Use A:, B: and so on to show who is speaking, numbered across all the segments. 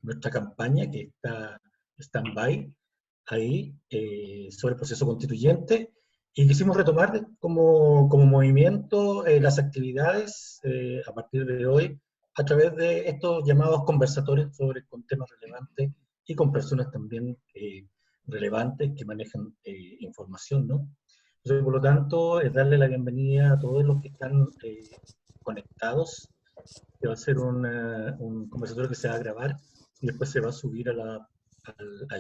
A: nuestra campaña que está stand-by ahí sobre el proceso constituyente y quisimos retomar como movimiento las actividades a partir de hoy a través de estos llamados conversatorios con temas relevantes y con personas también relevantes que manejan información, ¿no? Entonces, por lo tanto, es darle la bienvenida a todos los que están conectados, que va a ser un conversatorio que se va a grabar y después se va a subir a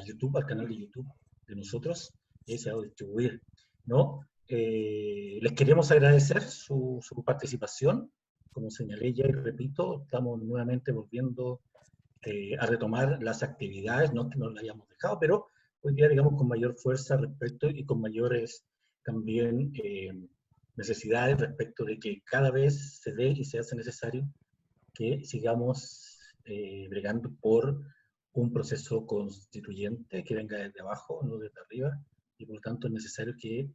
A: YouTube, al canal de YouTube de nosotros, y se va a distribuir, ¿no? Les queremos agradecer su participación. Como señalé ya y repito, estamos nuevamente volviendo a retomar las actividades, no que nos las hayamos dejado, pero hoy día, digamos, con mayor fuerza respecto y con mayores también necesidades respecto de que cada vez se dé y se hace necesario que sigamos bregando por un proceso constituyente que venga desde abajo, no desde arriba, y por lo tanto es necesario que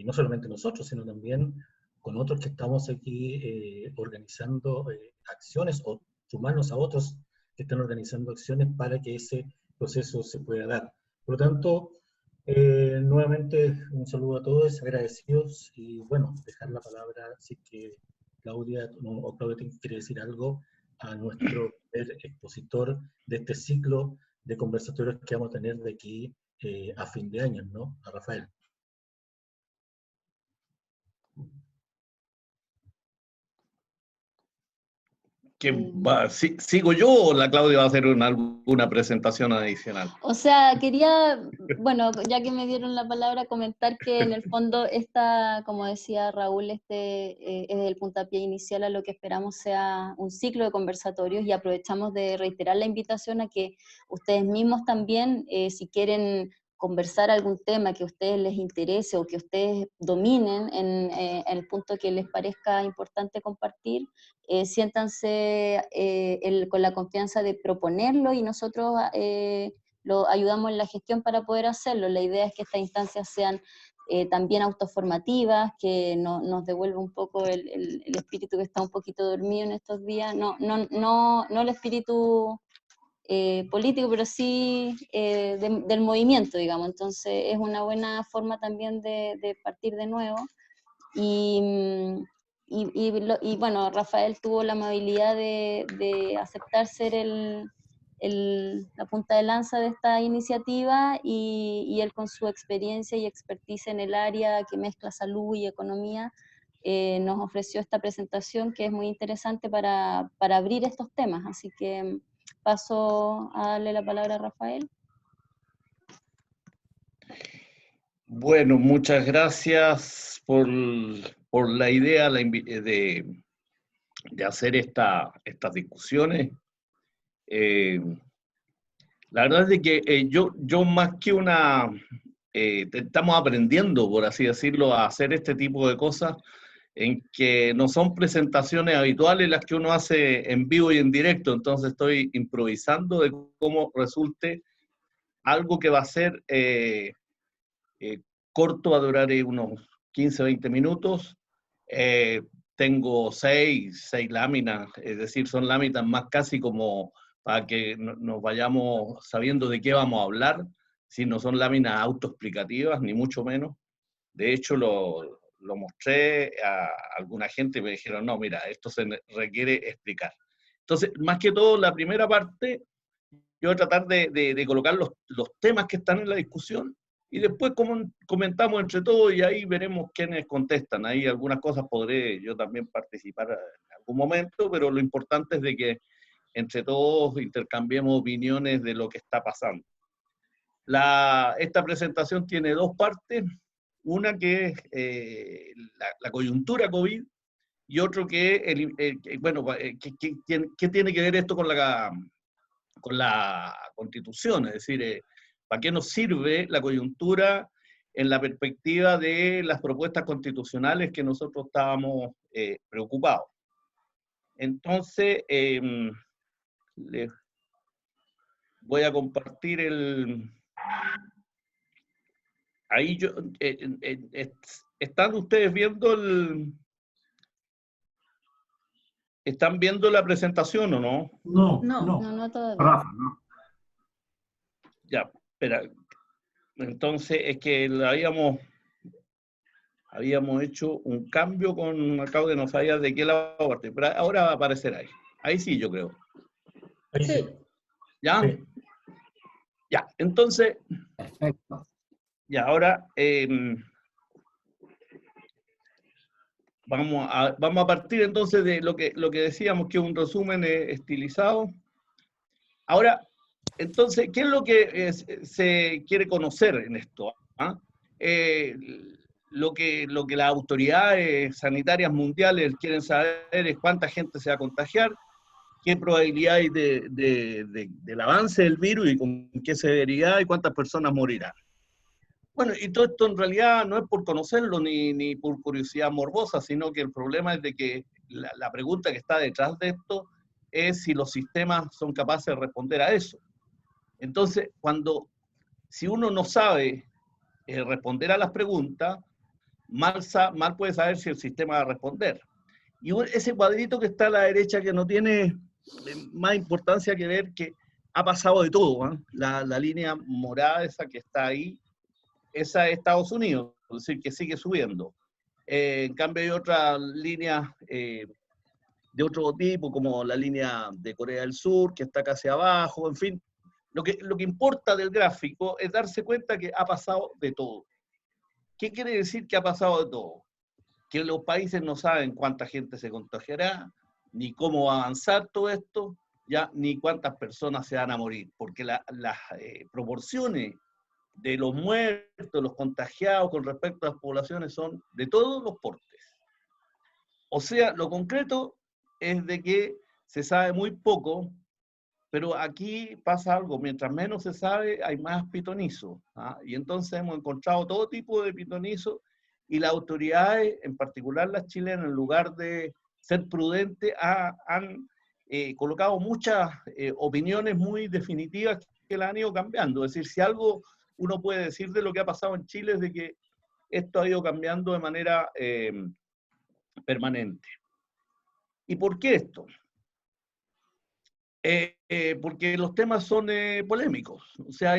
A: no solamente nosotros, sino también con otros que estamos aquí organizando acciones o sumarnos a otros que están organizando acciones para que ese proceso se pueda dar. Por lo tanto, nuevamente un saludo a todos, agradecidos y bueno, dejar la palabra, si que Claudia o Claudia quiere decir algo a nuestro expositor de este ciclo de conversatorios que vamos a tener de aquí a fin de año, ¿no? A Rafael.
B: ¿Sigo yo o la Claudia va a hacer alguna presentación adicional?
C: O sea, quería, bueno, ya que me dieron la palabra, comentar que en el fondo esta, como decía Raúl, es el puntapié inicial a lo que esperamos sea un ciclo de conversatorios, y aprovechamos de reiterar la invitación a que ustedes mismos también, si quieren conversar algún tema que a ustedes les interese o que ustedes dominen en el punto que les parezca importante compartir, siéntanse con la confianza de proponerlo, y nosotros lo ayudamos en la gestión para poder hacerlo. La idea es que estas instancias sean también autoformativas, que nos devuelva un poco el espíritu que está un poquito dormido en estos días, no el espíritu político, pero sí del movimiento, digamos. Entonces es una buena forma también de partir de nuevo. Y bueno, Rafael tuvo la amabilidad de aceptar ser la punta de lanza de esta iniciativa, y él, con su experiencia y expertise en el área que mezcla salud y economía, nos ofreció esta presentación que es muy interesante para abrir estos temas. Así que paso a darle la palabra a Rafael.
B: Bueno, muchas gracias por la idea de hacer estas discusiones. La verdad es que yo más que estamos aprendiendo, por así decirlo, a hacer este tipo de cosas, en que no son presentaciones habituales las que uno hace en vivo y en directo. Entonces estoy improvisando de cómo resulte algo que va a ser corto, va a durar unos 15 o 20 minutos. Tengo seis láminas, es decir, son láminas más casi como para que nos vayamos sabiendo de qué vamos a hablar, si no son láminas autoexplicativas, ni mucho menos. De hecho, lo mostré a alguna gente y me dijeron, no, mira, esto se requiere explicar. Entonces, más que todo, la primera parte, yo voy a tratar de colocar los temas que están en la discusión, y después comentamos entre todos y ahí veremos quiénes contestan. Ahí algunas cosas podré yo también participar en algún momento, pero lo importante es de que entre todos intercambiemos opiniones de lo que está pasando. Esta presentación tiene dos partes. Una que es la coyuntura COVID, y otro que, ¿qué tiene que ver esto con la Constitución? Es decir, ¿para qué nos sirve la coyuntura en la perspectiva de las propuestas constitucionales que nosotros estábamos preocupados? Entonces, les voy a compartir ahí ¿están ustedes viendo ¿Están viendo la presentación o no?
D: No,
C: No,
D: no.
C: no, no todavía.
D: Rafa, no.
B: Ya, espera. Entonces, es que habíamos hecho un cambio con acabo de no sabía de qué lado partir, pero ahora va a aparecer ahí. Ahí sí, yo creo.
A: Ahí sí.
C: Sí.
B: ¿Ya?
A: Sí.
B: Ya, entonces,
D: Perfecto.
B: ya, ahora vamos a partir entonces de lo que decíamos, que es un resumen estilizado. Ahora, entonces, ¿qué es lo que se quiere conocer en esto? ¿Ah? Lo que las autoridades sanitarias mundiales quieren saber es cuánta gente se va a contagiar, qué probabilidad hay del avance del virus y con qué severidad y cuántas personas morirán. Bueno, y todo esto en realidad no es por conocerlo ni por curiosidad morbosa, sino que el problema es de que la pregunta que está detrás de esto es si los sistemas son capaces de responder a eso. Entonces, si uno no sabe responder a las preguntas, mal puede saber si el sistema va a responder. Y ese cuadrito que está a la derecha, que no tiene más importancia que ver, que ha pasado de todo, ¿eh? La línea morada esa que está ahí, esa es Estados Unidos, es decir, que sigue subiendo. En cambio hay otras líneas de otro tipo, como la línea de Corea del Sur, que está casi abajo, en fin. Lo que importa del gráfico es darse cuenta que ha pasado de todo. ¿Qué quiere decir que ha pasado de todo? Que los países no saben cuánta gente se contagiará, ni cómo va a avanzar todo esto, ya, ni cuántas personas se van a morir, porque las proporciones de los muertos, los contagiados con respecto a las poblaciones son de todos los portes. O sea, lo concreto es de que se sabe muy poco, pero aquí pasa algo, mientras menos se sabe, hay más pitonizo, ¿ah? Y entonces hemos encontrado todo tipo de pitonizo, y las autoridades, en particular las chilenas, en lugar de ser prudentes, han colocado muchas opiniones muy definitivas que la han ido cambiando. Es decir, si algo uno puede decir de lo que ha pasado en Chile es de que esto ha ido cambiando de manera permanente. ¿Y por qué esto? Porque los temas son polémicos, o sea,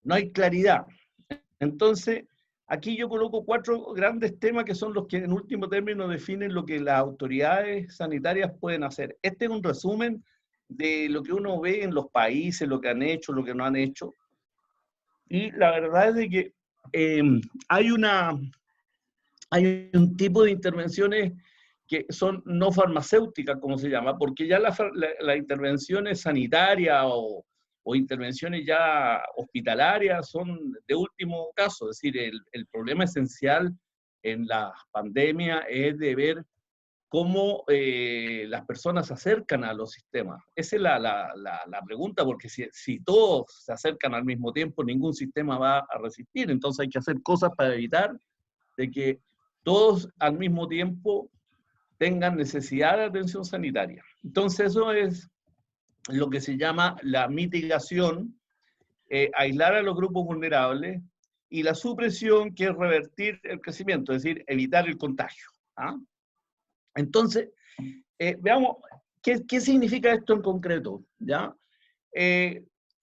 B: no hay claridad. Entonces, aquí yo coloco 4 grandes temas que son los que en último término definen lo que las autoridades sanitarias pueden hacer. Este es un resumen de lo que uno ve en los países, lo que han hecho, lo que no han hecho. Y la verdad es de que hay un tipo de intervenciones que son no farmacéuticas, como se llama, porque ya las intervenciones sanitarias o intervenciones ya hospitalarias son de último caso. Es decir, el problema esencial en la pandemia es de ver cómo las personas se acercan a los sistemas. Esa es la pregunta, porque si todos se acercan al mismo tiempo, ningún sistema va a resistir. Entonces hay que hacer cosas para evitar de que todos al mismo tiempo tengan necesidad de atención sanitaria. Entonces eso es lo que se llama la mitigación, aislar a los grupos vulnerables, y la supresión, que es revertir el crecimiento, es decir, evitar el contagio. ¿Ah? Entonces, veamos qué significa esto en concreto. ¿Ya?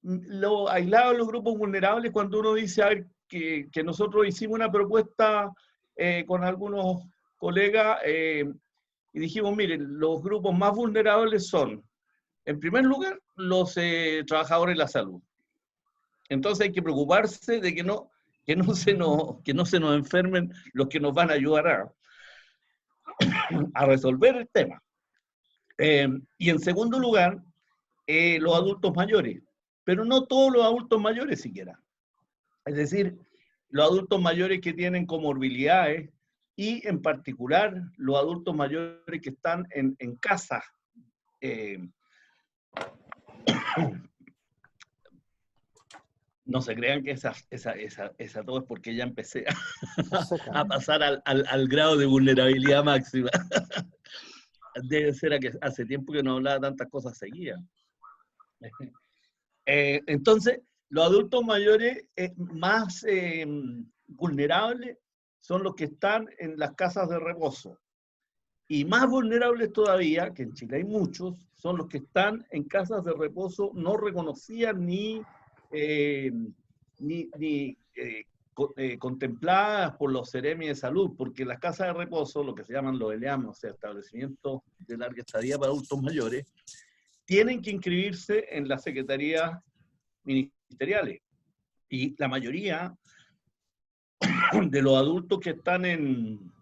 B: Lo aislado de los grupos vulnerables, cuando uno dice, a ver, que nosotros hicimos una propuesta con algunos colegas, y dijimos, miren, los grupos más vulnerables son, en primer lugar, los trabajadores de la salud. Entonces hay que preocuparse de que no se nos enfermen los que nos van a ayudar a resolver el tema. Y en segundo lugar, los adultos mayores, pero no todos los adultos mayores siquiera. Es decir, los adultos mayores que tienen comorbilidades, y en particular los adultos mayores que están en casa. No se crean que esa tos es porque ya empecé a pasar al grado de vulnerabilidad máxima. Debe ser a que hace tiempo que no hablaba tantas cosas seguidas. Entonces, los adultos mayores más vulnerables son los que están en las casas de reposo. Y más vulnerables todavía, que en Chile hay muchos, son los que están en casas de reposo no reconocidas ni contempladas por los Seremi de Salud, porque las casas de reposo, lo que se llaman los ELEAM, o sea, establecimientos de larga estadía para adultos mayores, tienen que inscribirse en las secretarías ministeriales. Y la mayoría de los adultos que están en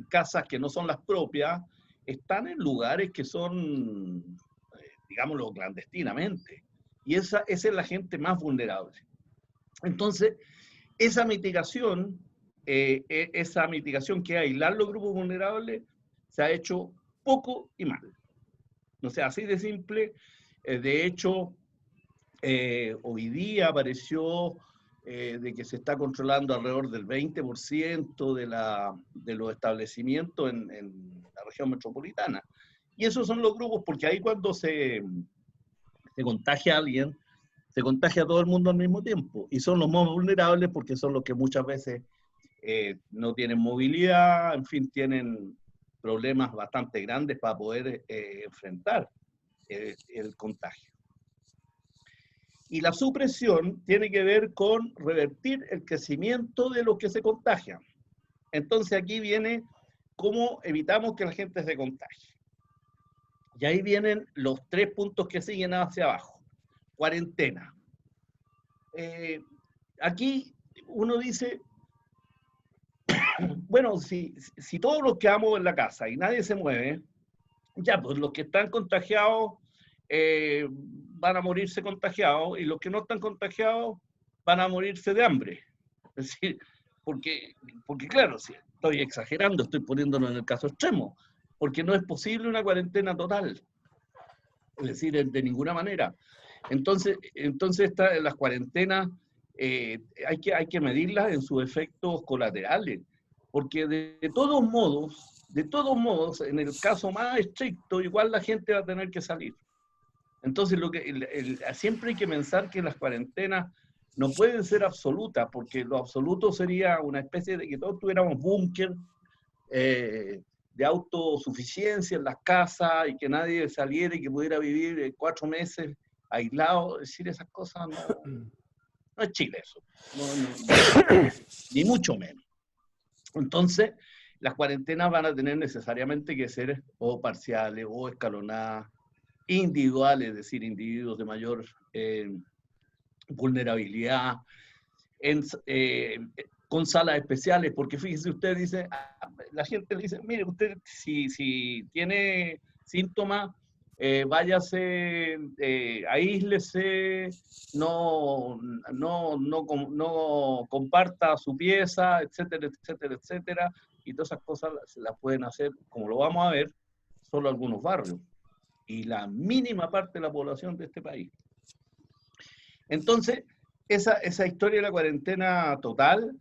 B: casas que no son las propias, están en lugares que son, digámoslo, clandestinamente. Y esa es la gente más vulnerable. Entonces, esa mitigación que es aislar los grupos vulnerables, se ha hecho poco y mal. O sea, así de simple. De hecho, hoy día apareció de que se está controlando alrededor del 20% de los establecimientos en la región metropolitana. Y esos son los grupos, porque ahí cuando se contagia a alguien, se contagia a todo el mundo al mismo tiempo. Y son los más vulnerables porque son los que muchas veces no tienen movilidad, en fin, tienen problemas bastante grandes para poder enfrentar el contagio. Y la supresión tiene que ver con revertir el crecimiento de los que se contagian. Entonces aquí viene cómo evitamos que la gente se contagie. Y ahí vienen los 3 puntos que siguen hacia abajo. Cuarentena. Aquí uno dice, bueno, si todos los quedamos en la casa y nadie se mueve, ya, pues los que están contagiados van a morirse contagiados y los que no están contagiados van a morirse de hambre. Es decir, porque claro, si estoy exagerando, estoy poniéndolo en el caso extremo, porque no es posible una cuarentena total. Es decir, de ninguna manera. Entonces las cuarentenas hay que medirlas en sus efectos colaterales, porque de todos modos, en el caso más estricto, igual la gente va a tener que salir. Entonces, siempre hay que pensar que las cuarentenas no pueden ser absolutas, porque lo absoluto sería una especie de que todos tuviéramos búnker de autosuficiencia en las casas y que nadie saliera y que pudiera vivir 4 meses aislado. Es decir, esas cosas no es Chile eso, ni mucho menos. Entonces, las cuarentenas van a tener necesariamente que ser o parciales o escalonadas, individuales, es decir, individuos de mayor vulnerabilidad, con salas especiales, porque fíjese, usted dice, la gente le dice, mire, usted si tiene síntomas, váyase, aíslese, no comparta su pieza, etcétera, etcétera, etcétera, y todas esas cosas se las pueden hacer, como lo vamos a ver, solo algunos barrios, y la mínima parte de la población de este país. Entonces, esa historia de la cuarentena total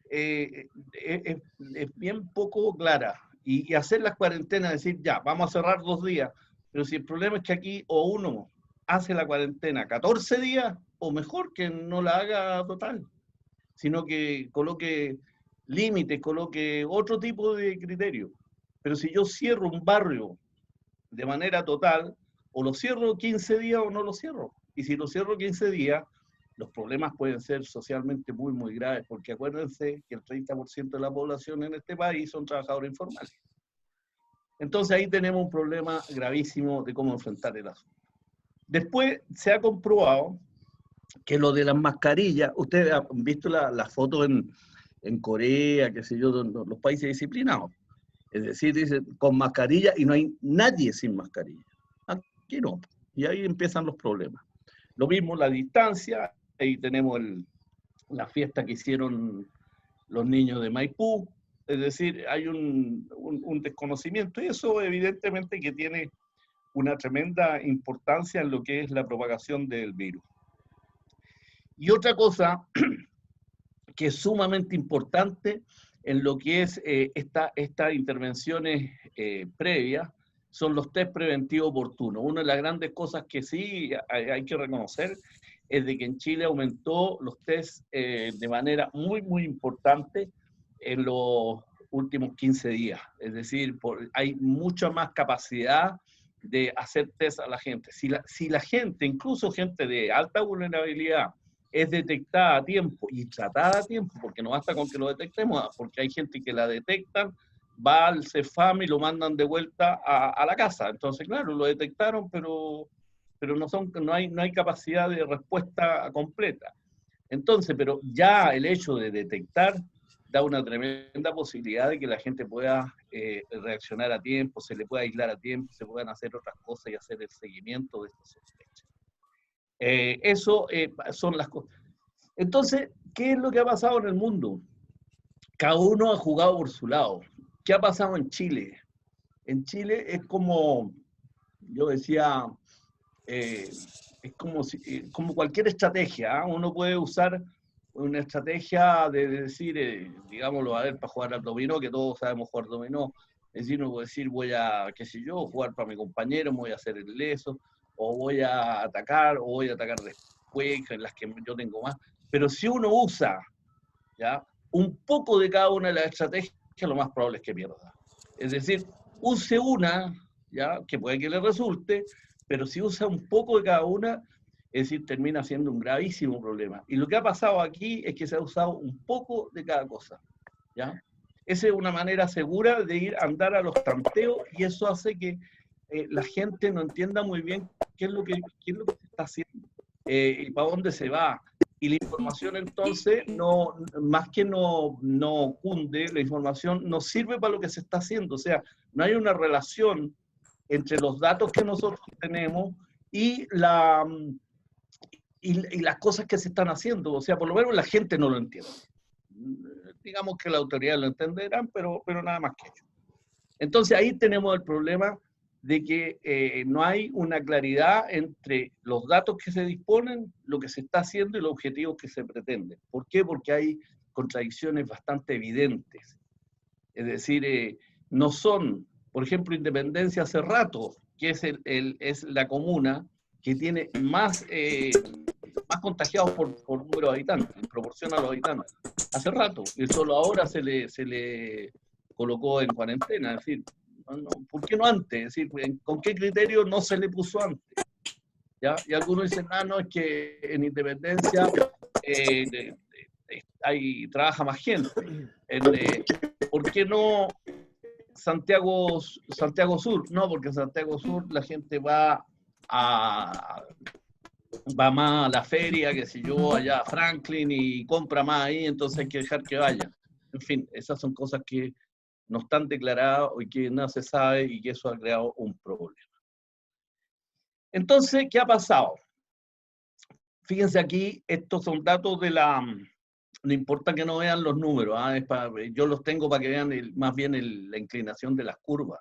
B: es bien poco clara. Y hacer las cuarentenas, decir, ya, vamos a cerrar 2 días, pero si el problema es que aquí o uno hace la cuarentena 14 días, o mejor que no la haga total, sino que coloque límites, coloque otro tipo de criterio. Pero si yo cierro un barrio de manera total, o lo cierro 15 días o no lo cierro. Y si lo cierro 15 días, los problemas pueden ser socialmente muy, muy graves, porque acuérdense que el 30% de la población en este país son trabajadores informales. Entonces ahí tenemos un problema gravísimo de cómo enfrentar el asunto. Después se ha comprobado que lo de las mascarillas, ustedes han visto las fotos en Corea, qué sé yo, los países disciplinados. Es decir, dicen con mascarilla y no hay nadie sin mascarilla. Aquí no. Y ahí empiezan los problemas. Lo mismo la distancia, ahí tenemos la fiesta que hicieron los niños de Maipú. Es decir, hay un desconocimiento y eso evidentemente que tiene una tremenda importancia en lo que es la propagación del virus. Y otra cosa que es sumamente importante en lo que es estas intervenciones previas son los test preventivos oportunos. Una de las grandes cosas que sí hay que reconocer es de que en Chile aumentó los test de manera muy, muy importante en los últimos 15 días. Es decir, hay mucha más capacidad de hacer test a la gente. Si la gente, incluso gente de alta vulnerabilidad, es detectada a tiempo y tratada a tiempo, porque no basta con que lo detectemos, porque hay gente que la detectan, va al CEFAM y lo mandan de vuelta a la casa. Entonces, claro, lo detectaron, pero no hay capacidad de respuesta completa. Entonces, pero ya el hecho de detectar da una tremenda posibilidad de que la gente pueda reaccionar a tiempo, se le pueda aislar a tiempo, se puedan hacer otras cosas y hacer el seguimiento de estas sospechas. Eso son las cosas. Entonces, ¿qué es lo que ha pasado en el mundo? Cada uno ha jugado por su lado. ¿Qué ha pasado en Chile? En Chile es como, yo decía, es como cualquier estrategia. Uno puede usar una estrategia de decir, digámoslo, a ver, para jugar al dominó, que todos sabemos jugar dominó. Es decir, uno puede decir, voy a, qué sé yo, jugar para mi compañero, voy a hacer el leso, o voy a atacar después, en las que yo tengo más. Pero si uno usa, ¿ya?, un poco de cada una de las estrategias, lo más probable es que pierda. Es decir, use una, ¿ya?, que puede que le resulte, pero si usa un poco de cada una, es decir, termina siendo un gravísimo problema. Y lo que ha pasado aquí es que se ha usado un poco de cada cosa, ¿ya? Esa es una manera segura de ir a andar a los tanteos, y eso hace que la gente no entienda muy bien qué es lo que se está haciendo y para dónde se va. Y la información entonces, más que no cunde, la información no sirve para lo que se está haciendo. O sea, no hay una relación entre los datos que nosotros tenemos y las cosas que se están haciendo. O sea, por lo menos la gente no lo entiende. Digamos que las autoridades lo entenderán, pero nada más que ello. Entonces ahí tenemos el problema de que no hay una claridad entre los datos que se disponen, lo que se está haciendo y los objetivos que se pretenden. ¿Por qué? Porque hay contradicciones bastante evidentes. Es decir, no son, por ejemplo, Independencia hace rato, que es la comuna que tiene más contagiados por número de habitantes, en proporción a los habitantes. Hace rato, y solo ahora se le colocó en cuarentena. Es decir, ¿por qué no antes? Es decir, ¿con qué criterio no se le puso antes? ¿Ya? Y algunos dicen, no, es que en Independencia trabaja más gente. ¿Por qué no Santiago Sur? No, porque en Santiago Sur la gente va más a la feria, que si yo, allá a Franklin, y compra más ahí, entonces hay que dejar que vaya. En fin, esas son cosas que no están declaradas y que no se sabe, y que eso ha creado un problema. Entonces, ¿qué ha pasado? Fíjense aquí, estos son datos de la... No importa que no vean los números, yo los tengo para que vean más bien la inclinación de las curvas.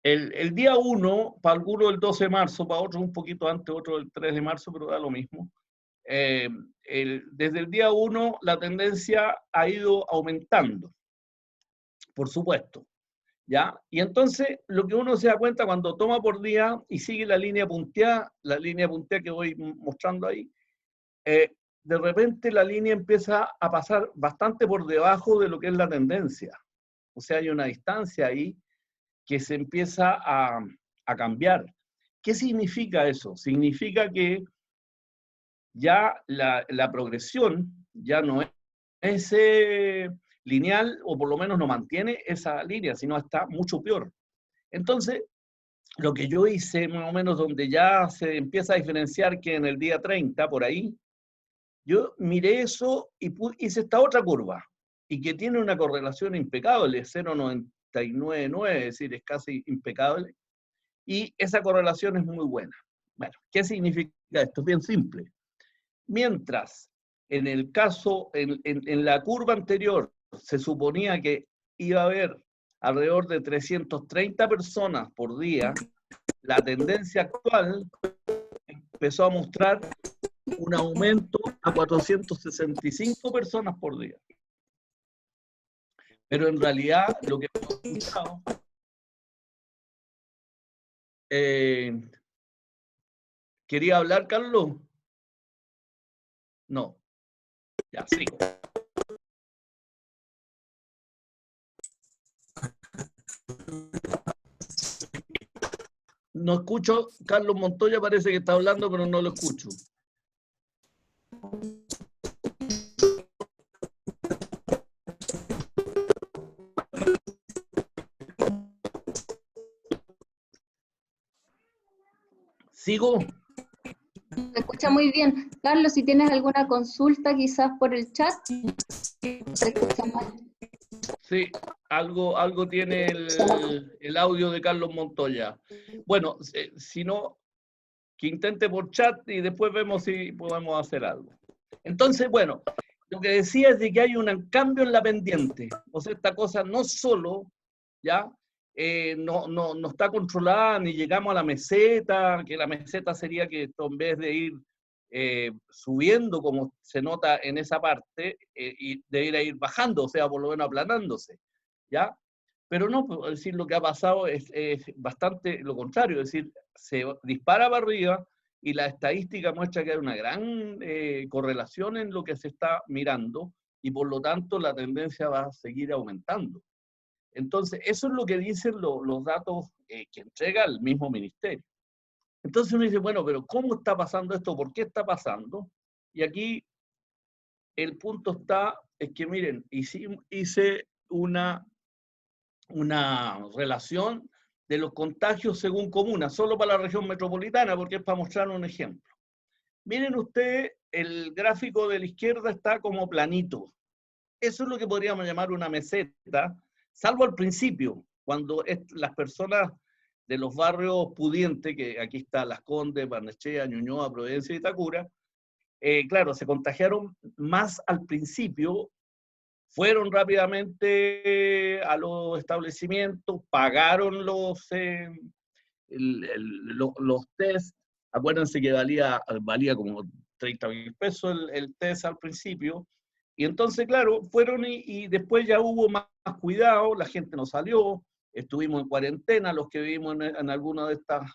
B: El día 1, para algunos el 12 de marzo, para otros un poquito antes, otros el 3 de marzo, pero da lo mismo. Desde el día 1 la tendencia ha ido aumentando, por supuesto, ¿ya? Y entonces lo que uno se da cuenta cuando toma por día y sigue la línea punteada que voy mostrando ahí, de repente la línea empieza a pasar bastante por debajo de lo que es la tendencia. O sea, hay una distancia ahí que se empieza a cambiar. ¿Qué significa eso? Significa que ya la progresión ya no es lineal, o por lo menos no mantiene esa línea, sino está mucho peor. Entonces, lo que yo hice, más o menos donde ya se empieza a diferenciar, que en el día 30, por ahí, yo miré eso y hice esta otra curva, y que tiene una correlación impecable, 0,999, es decir, es casi impecable, y esa correlación es muy buena. Bueno, ¿qué significa esto? Es bien simple. Mientras en el caso, en la curva anterior, se suponía que iba a haber alrededor de 330 personas por día, la tendencia actual empezó a mostrar un aumento a 465 personas por día. Pero en realidad lo que hemos escuchado, ¿quería hablar, Carlos? No. Ya, sigo. No escucho, Carlos Montoya parece que está hablando, pero no lo escucho. ¿Sigo?
C: Se escucha muy bien. Carlos, si tienes alguna consulta quizás por el chat, se escucha mal.
B: Sí, algo tiene el audio de Carlos Montoya. Bueno, si no, que intente por chat y después vemos si podemos hacer algo. Entonces, bueno, lo que decía es de que hay un cambio en la pendiente. O sea, esta cosa no solo, ¿ya? No está controlada ni llegamos a la meseta, que la meseta sería que esto, en vez de ir subiendo, como se nota en esa parte, y de ir bajando, o sea, por lo menos aplanándose, ¿ya? Pero no, es decir, lo que ha pasado es bastante lo contrario, es decir, se dispara para arriba y la estadística muestra que hay una gran correlación en lo que se está mirando y por lo tanto la tendencia va a seguir aumentando. Entonces, eso es lo que dicen los datos que entrega el mismo ministerio. Entonces uno dice, bueno, pero ¿cómo está pasando esto? ¿Por qué está pasando? Y aquí el punto está, es que miren, hice una relación de los contagios según comuna, solo para la región metropolitana, porque es para mostrar un ejemplo. Miren ustedes, el gráfico de la izquierda está como planito. Eso es lo que podríamos llamar una meseta, salvo al principio, cuando las personas de los barrios pudientes, que aquí está Las Condes, Barnechea, Ñuñoa, Providencia y Itacura, claro, se contagiaron más al principio, fueron rápidamente a los establecimientos, pagaron los test. Acuérdense que valía como 30.000 pesos el test al principio. Y entonces, claro, fueron y después ya hubo más cuidado, la gente no salió, estuvimos en cuarentena, los que vivimos en alguna de estas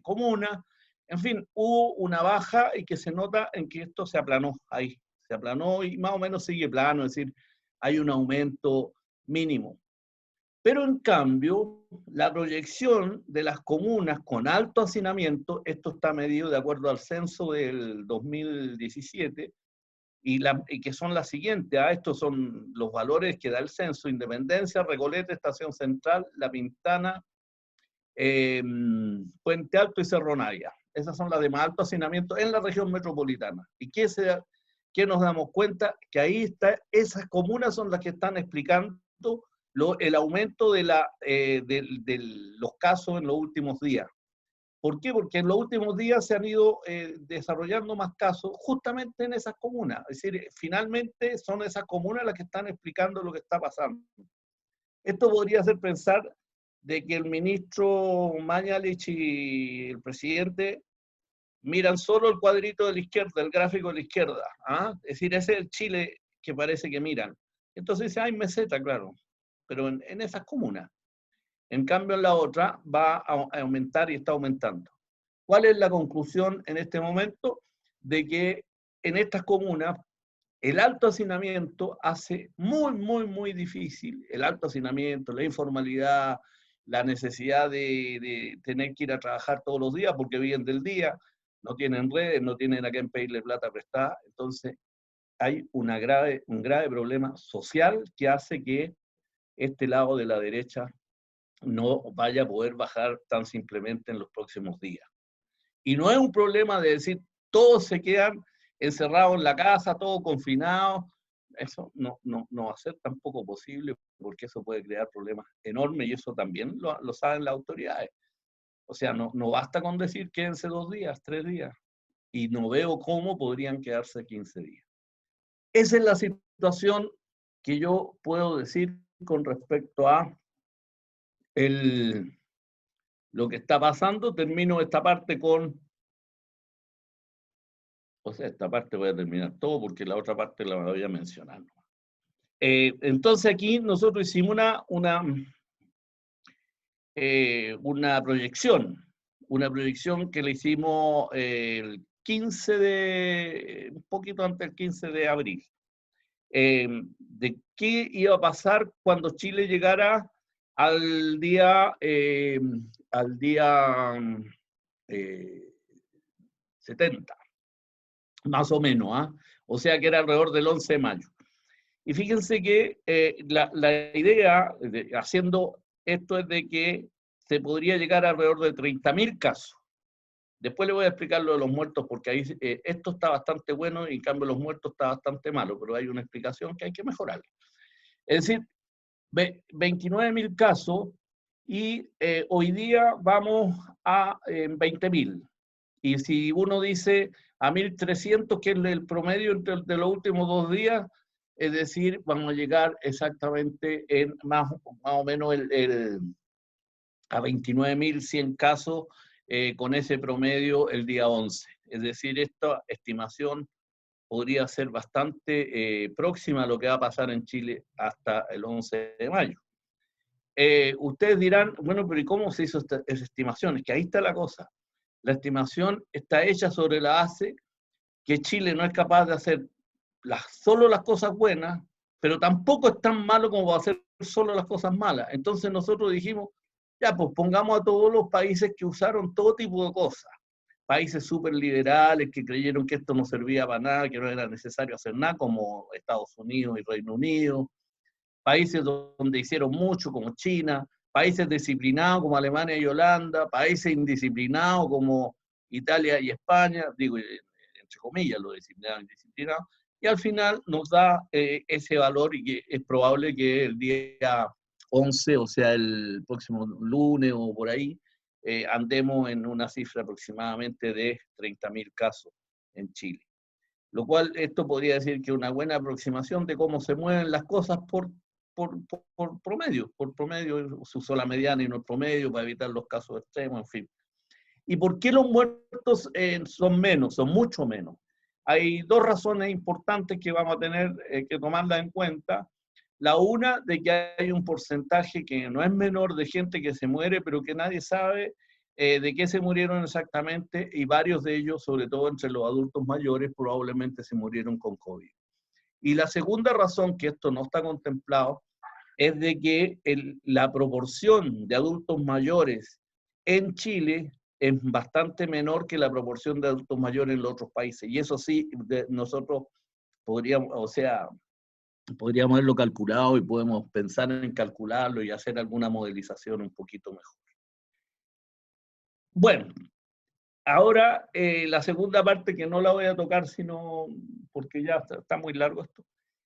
B: comunas. En fin, hubo una baja y que se nota en que esto se aplanó ahí. Se aplanó y más o menos sigue plano, es decir, hay un aumento mínimo. Pero en cambio, la proyección de las comunas con alto hacinamiento, esto está medido de acuerdo al censo del 2017, y que son las siguientes, estos son los valores que da el censo: Independencia, Recoleta, Estación Central, La Pintana, Puente Alto y Cerro Navia. Esas son las de más alto hacinamiento en la región metropolitana. ¿Y qué nos damos cuenta? Que ahí está, esas comunas son las que están explicando el aumento de los casos en los últimos días. ¿Por qué? Porque en los últimos días se han ido desarrollando más casos justamente en esas comunas. Es decir, finalmente son esas comunas las que están explicando lo que está pasando. Esto podría hacer pensar de que el ministro Mañalich y el presidente miran solo el cuadrito de la izquierda, el gráfico de la izquierda. Es decir, ese es el Chile que parece que miran. Entonces dice, hay meseta, claro, pero en esas comunas. En cambio, en la otra va a aumentar y está aumentando. ¿Cuál es la conclusión en este momento? De que en estas comunas el alto hacinamiento hace muy difícil, el alto hacinamiento, la informalidad, la necesidad de tener que ir a trabajar todos los días porque viven del día, no tienen redes, no tienen a quién pedirle plata prestada. Entonces, hay un grave problema social que hace que este lado de la derecha no vaya a poder bajar tan simplemente en los próximos días. Y no es un problema de decir, todos se quedan encerrados en la casa, todos confinados. Eso no va a ser tampoco posible, porque eso puede crear problemas enormes y eso también lo saben las autoridades. O sea, no basta con decir quédense 2 días, 3 días, y no veo cómo podrían quedarse 15 días. Esa es la situación que yo puedo decir con respecto a lo que está pasando. Termino esta parte esta parte voy a terminar todo porque la otra parte la voy a mencionar. Entonces aquí nosotros hicimos una proyección que le hicimos el 15 un poquito antes del 15 de abril, de qué iba a pasar cuando Chile llegara al día, 70, más o menos, ¿ah? O sea que era alrededor del 11 de mayo. Y fíjense que la idea, haciendo esto, es de que se podría llegar a alrededor de 30.000 casos. Después le voy a explicar lo de los muertos, porque ahí esto está bastante bueno y en cambio los muertos está bastante malo, pero hay una explicación que hay que mejorar. Es decir, 29.000 casos y hoy día vamos a 20.000. Y si uno dice a 1.300, que es el promedio de los últimos 2 días, es decir, vamos a llegar exactamente en más o menos a 29.100 casos con ese promedio el día 11. Es decir, esta estimación podría ser bastante próxima a lo que va a pasar en Chile hasta el 11 de mayo. Ustedes dirán, bueno, pero ¿y cómo se hizo esa estimación? Es que ahí está la cosa. La estimación está hecha sobre la base que Chile no es capaz de hacer solo las cosas buenas, pero tampoco es tan malo como va a hacer solo las cosas malas. Entonces nosotros dijimos, ya, pues pongamos a todos los países que usaron todo tipo de cosas. Países súper liberales que creyeron que esto no servía para nada, que no era necesario hacer nada, como Estados Unidos y Reino Unido. Países donde hicieron mucho, como China. Países disciplinados, como Alemania y Holanda. Países indisciplinados, como Italia y España. Digo, entre comillas, lo disciplinado e indisciplinado. Y al final nos da ese valor, y que es probable que el día 11, o sea, el próximo lunes o por ahí, andemos en una cifra aproximadamente de 30.000 casos en Chile. Lo cual, esto podría decir que una buena aproximación de cómo se mueven las cosas por promedio. Por promedio se usó la mediana y no el promedio para evitar los casos extremos, en fin. ¿Y por qué los muertos son menos, son mucho menos? Hay 2 razones importantes que vamos a tener que tomarlas en cuenta. La una, de que hay un porcentaje que no es menor de gente que se muere, pero que nadie sabe de qué se murieron exactamente, y varios de ellos, sobre todo entre los adultos mayores, probablemente se murieron con COVID. Y la segunda razón, que esto no está contemplado, es de que la proporción de adultos mayores en Chile es bastante menor que la proporción de adultos mayores en los otros países. Y eso sí, nosotros podríamos, o sea, podríamos haberlo calculado y podemos pensar en calcularlo y hacer alguna modelización un poquito mejor. Bueno, ahora la segunda parte, que no la voy a tocar sino porque ya está muy largo esto,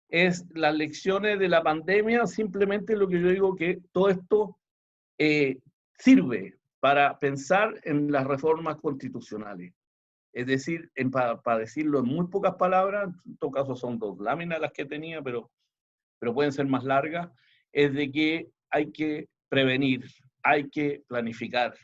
B: es las lecciones de la pandemia. Simplemente lo que yo digo, que todo esto sirve para pensar en las reformas constitucionales. Es decir, para decirlo en muy pocas palabras, en todo caso son 2 láminas las que tenía, pero pueden ser más largas, es de que hay que prevenir, hay que planificar,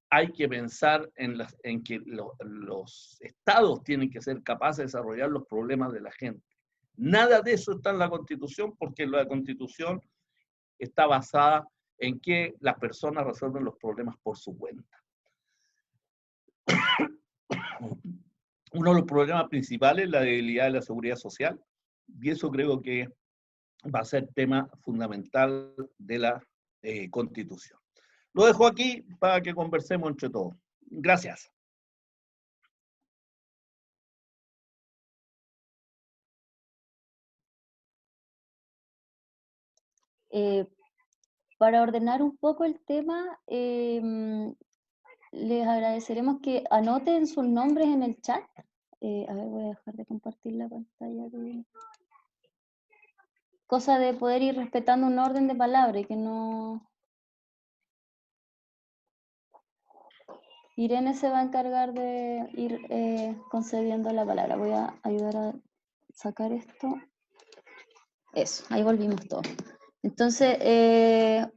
B: hay que pensar en que los estados tienen que ser capaces de desarrollar los problemas de la gente. Nada de eso está en la Constitución, porque la Constitución está basada en que las personas resuelven los problemas por su cuenta. Uno de los problemas principales es la debilidad de la seguridad social, y eso creo que va a ser tema fundamental de la Constitución. Lo dejo aquí para que conversemos entre todos. Gracias.
C: Para ordenar un poco el tema, les agradeceremos que anoten sus nombres en el chat. A ver, voy a dejar de compartir la pantalla. Cosa de poder ir respetando un orden de palabra y que no... Irene se va a encargar de ir concediendo la palabra. Voy a ayudar a sacar esto. Eso, ahí volvimos todos. Entonces, se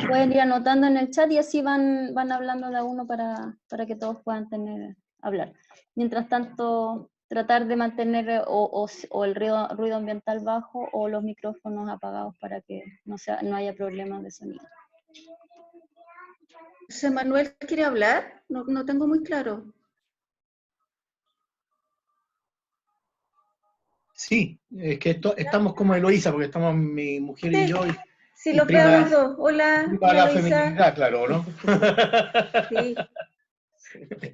C: pueden ir anotando en el chat y así van hablando de a uno para que todos puedan hablar. Mientras tanto, tratar de mantener o el ruido ambiental bajo o los micrófonos apagados para que no haya problemas de sonido.
D: José Manuel quiere hablar, no tengo muy claro.
A: Sí, es que estamos como Eloísa, porque estamos mi mujer y yo,
D: Sí,
B: Y
D: los veo a los dos. Hola,
B: prima
D: hola
B: la
D: Luisa.
B: feminidad, claro, ¿no?
D: Sí.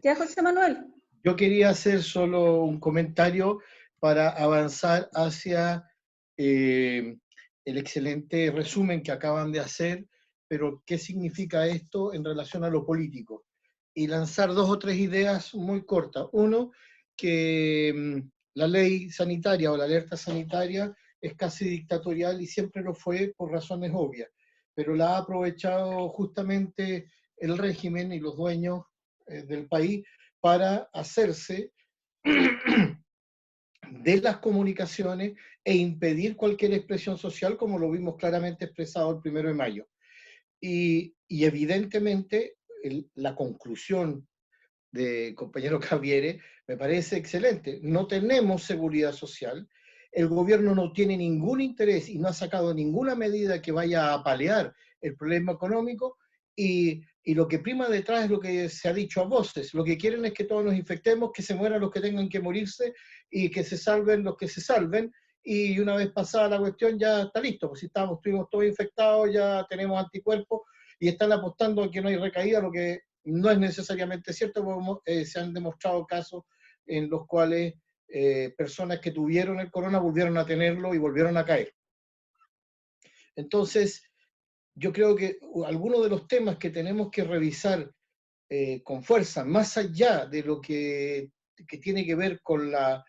D: Ya, José Manuel.
E: Yo quería hacer solo un comentario para avanzar hacia el excelente resumen que acaban de hacer, pero ¿qué significa esto en relación a lo político? Y lanzar 2 o 3 ideas muy cortas. Uno, que la ley sanitaria o la alerta sanitaria es casi dictatorial y siempre lo fue por razones obvias, pero la ha aprovechado justamente el régimen y los dueños del país para hacerse de las comunicaciones e impedir cualquier expresión social, como lo vimos claramente expresado el 1 de mayo. Y evidentemente la conclusión de compañero Javier me parece excelente. No tenemos seguridad social, el gobierno no tiene ningún interés y no ha sacado ninguna medida que vaya a paliar el problema económico, y lo que prima detrás es lo que se ha dicho a voces. Lo que quieren es que todos nos infectemos, que se mueran los que tengan que morirse y que se salven los que se salven, y una vez pasada la cuestión ya está listo, pues si estuvimos todos infectados, ya tenemos anticuerpos, y están apostando a que no hay recaída, lo que no es necesariamente cierto, porque se han demostrado casos en los cuales personas que tuvieron el corona volvieron a tenerlo y volvieron a caer. Entonces, yo creo que algunos de los temas que tenemos que revisar con fuerza, más allá de lo que tiene que ver con la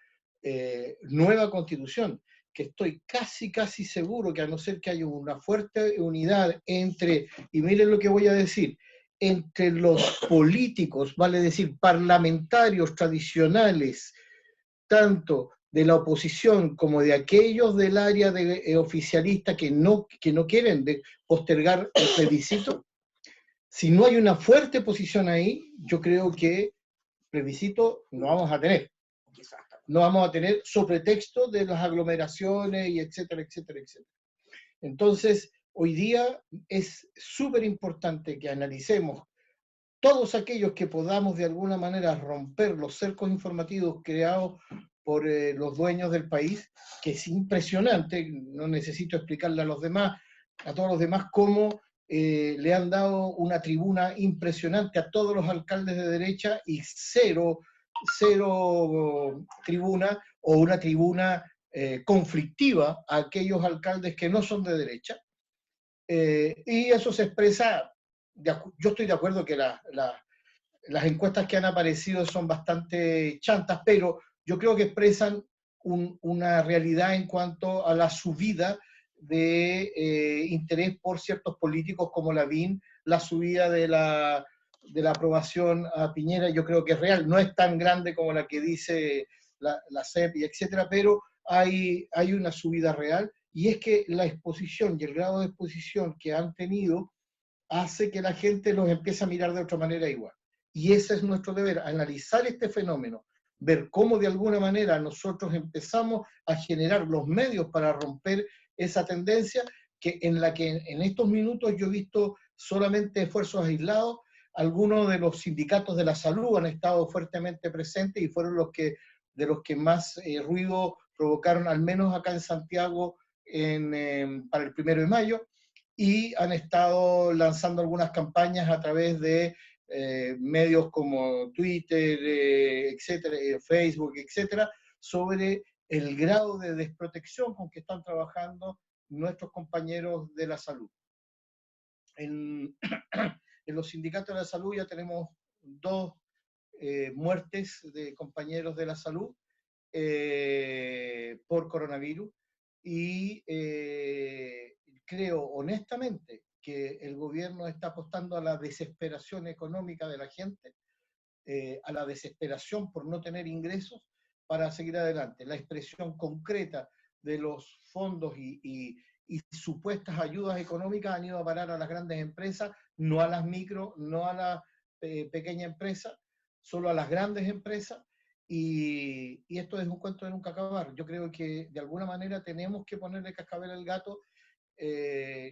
E: nueva constitución, que estoy casi seguro que, a no ser que haya una fuerte unidad entre, y miren lo que voy a decir, entre los políticos, vale decir, parlamentarios tradicionales, tanto de la oposición como de aquellos del área de, oficialista que no quieren postergar el plebiscito, si no hay una fuerte posición ahí, yo creo que plebiscito no vamos a tener. No vamos a tener sobre texto de las aglomeraciones y etcétera, etcétera, etcétera. Entonces, hoy día es súper importante que analicemos todos aquellos que podamos de alguna manera romper los cercos informativos creados por los dueños del país, que es impresionante, no necesito explicarle a los demás, a todos los demás, cómo le han dado una tribuna impresionante a todos los alcaldes de derecha y cero tribuna, o una tribuna conflictiva a aquellos alcaldes que no son de derecha. Y eso se expresa, yo estoy de acuerdo que las encuestas que han aparecido son bastante chantas, pero yo creo que expresan una realidad en cuanto a la subida de interés por ciertos políticos como Lavín, la subida de la aprobación a Piñera, yo creo que es real, no es tan grande como la que dice la CEP y etcétera, pero hay una subida real, y es que la exposición y el grado de exposición que han tenido hace que la gente los empiece a mirar de otra manera igual. Y ese es nuestro deber, analizar este fenómeno, ver cómo de alguna manera nosotros empezamos a generar los medios para romper esa tendencia, en la que en estos minutos yo he visto solamente esfuerzos aislados. Algunos de los sindicatos de la salud han estado fuertemente presentes y fueron de los que más ruido provocaron, al menos acá en Santiago, para el 1 de mayo, y han estado lanzando algunas campañas a través de medios como Twitter, etcétera, Facebook, etcétera, sobre el grado de desprotección con que están trabajando nuestros compañeros de la salud. En los sindicatos de la salud ya tenemos 2 muertes de compañeros de la salud por coronavirus, y creo honestamente que el gobierno está apostando a la desesperación económica de la gente, a la desesperación por no tener ingresos para seguir adelante. La expresión concreta de los fondos y supuestas ayudas económicas han ido a parar a las grandes empresas, no a las micro, no a las pequeñas empresas, solo a las grandes empresas. Y esto es un cuento de nunca acabar. Yo creo que de alguna manera tenemos que ponerle cascabel al gato.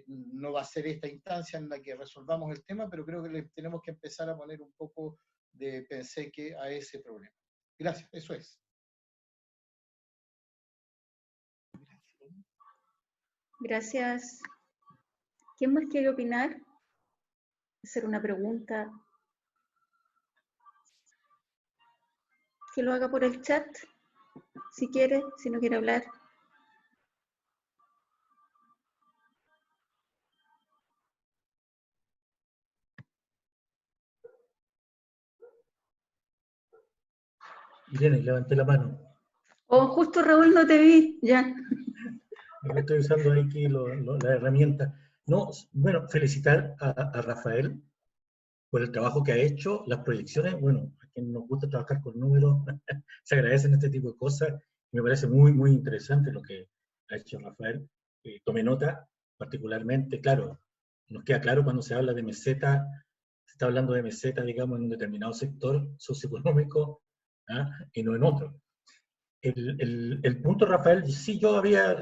E: No va a ser esta instancia en la que resolvamos el tema, pero creo que le tenemos que empezar a poner un poco de penseque a ese problema. Gracias, eso es.
D: Gracias. ¿Quién más quiere opinar? Hacer una pregunta. Que lo haga por el chat, si quiere, si no quiere hablar.
A: Irene, levanté la mano.
D: Oh, justo Raúl, no te vi, ya.
A: Estoy usando aquí la herramienta. No, bueno, felicitar a Rafael por el trabajo que ha hecho, las proyecciones. Bueno, a quien nos gusta trabajar con números, se agradecen este tipo de cosas. Me parece muy, muy interesante lo que ha hecho Rafael. Tomé nota, particularmente, claro, nos queda claro cuando se habla de meseta, se está hablando de meseta, digamos, en un determinado sector socioeconómico, ¿ah? Y no en otro. El punto, Rafael, sí, yo había,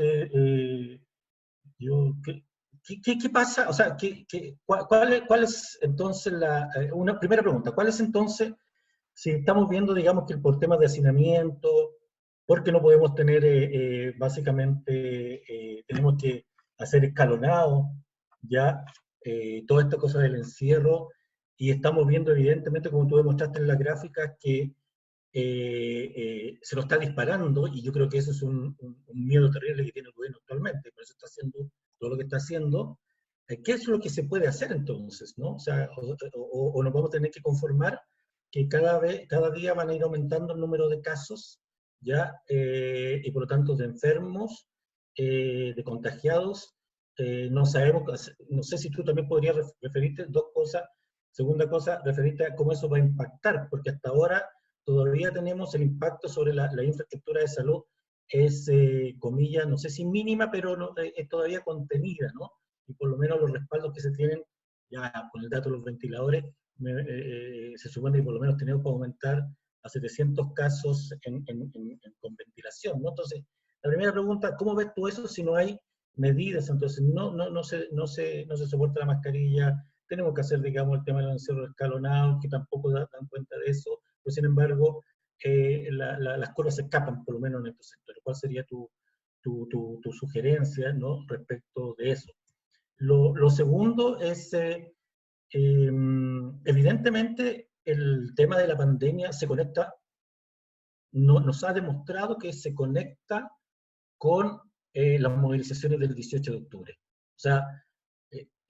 A: ¿qué pasa? O sea, ¿cuál es entonces una primera pregunta, ¿cuál es entonces, si estamos viendo, digamos, que por temas de hacinamiento, porque no podemos tener, básicamente, tenemos que hacer escalonado, ya, toda esta cosa del encierro, y estamos viendo evidentemente, como tú demostraste en las gráficas, que se lo está disparando, y yo creo que eso es un miedo terrible que tiene el gobierno actualmente, por eso está haciendo todo lo que está haciendo. ¿Qué es lo que se puede hacer entonces? ¿No? O sea, o nos vamos a tener que conformar que cada día van a ir aumentando el número de casos, ¿ya? Y por lo tanto de enfermos, de contagiados. No sabemos, no sé si tú también podrías referirte dos cosas. Segunda cosa, referirte a cómo eso va a impactar, porque hasta ahora todavía tenemos el impacto sobre la infraestructura de salud, es, comillas, no sé si mínima, pero no, es todavía contenida, ¿no? Y por lo menos los respaldos que se tienen, ya con el dato de los ventiladores, se supone que por lo menos tenemos que aumentar a 700 casos con ventilación, ¿no? Entonces, la primera pregunta, ¿cómo ves tú eso si no hay medidas? Entonces, no se soporta la mascarilla, tenemos que hacer, digamos, el tema de los encierros escalonados, que tampoco dan cuenta de eso, pero sin embargo, las curvas se escapan, por lo menos en estos sectores. ¿Cuál sería tu sugerencia, ¿no?, respecto de eso? Lo segundo es, evidentemente, el tema de la pandemia se conecta, nos ha demostrado que se conecta con las movilizaciones del 18 de octubre. O sea,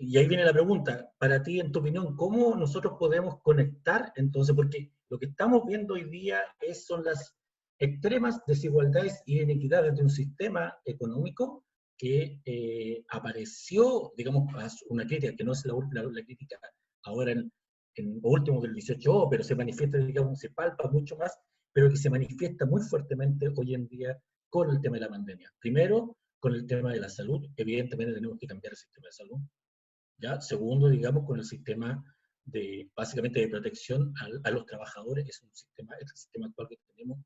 A: y ahí viene la pregunta, para ti, en tu opinión, ¿cómo nosotros podemos conectar entonces? Porque lo que estamos viendo hoy día son las extremas desigualdades y inequidades de un sistema económico que apareció, digamos, una crítica que no es la crítica ahora en último del 18, pero se manifiesta, digamos, se palpa mucho más, pero que se manifiesta muy fuertemente hoy en día con el tema de la pandemia. Primero, con el tema de la salud, evidentemente tenemos que cambiar el sistema de salud. ¿Ya? Segundo, digamos, con el sistema básicamente de protección a los trabajadores, es un sistema, el sistema actual que tenemos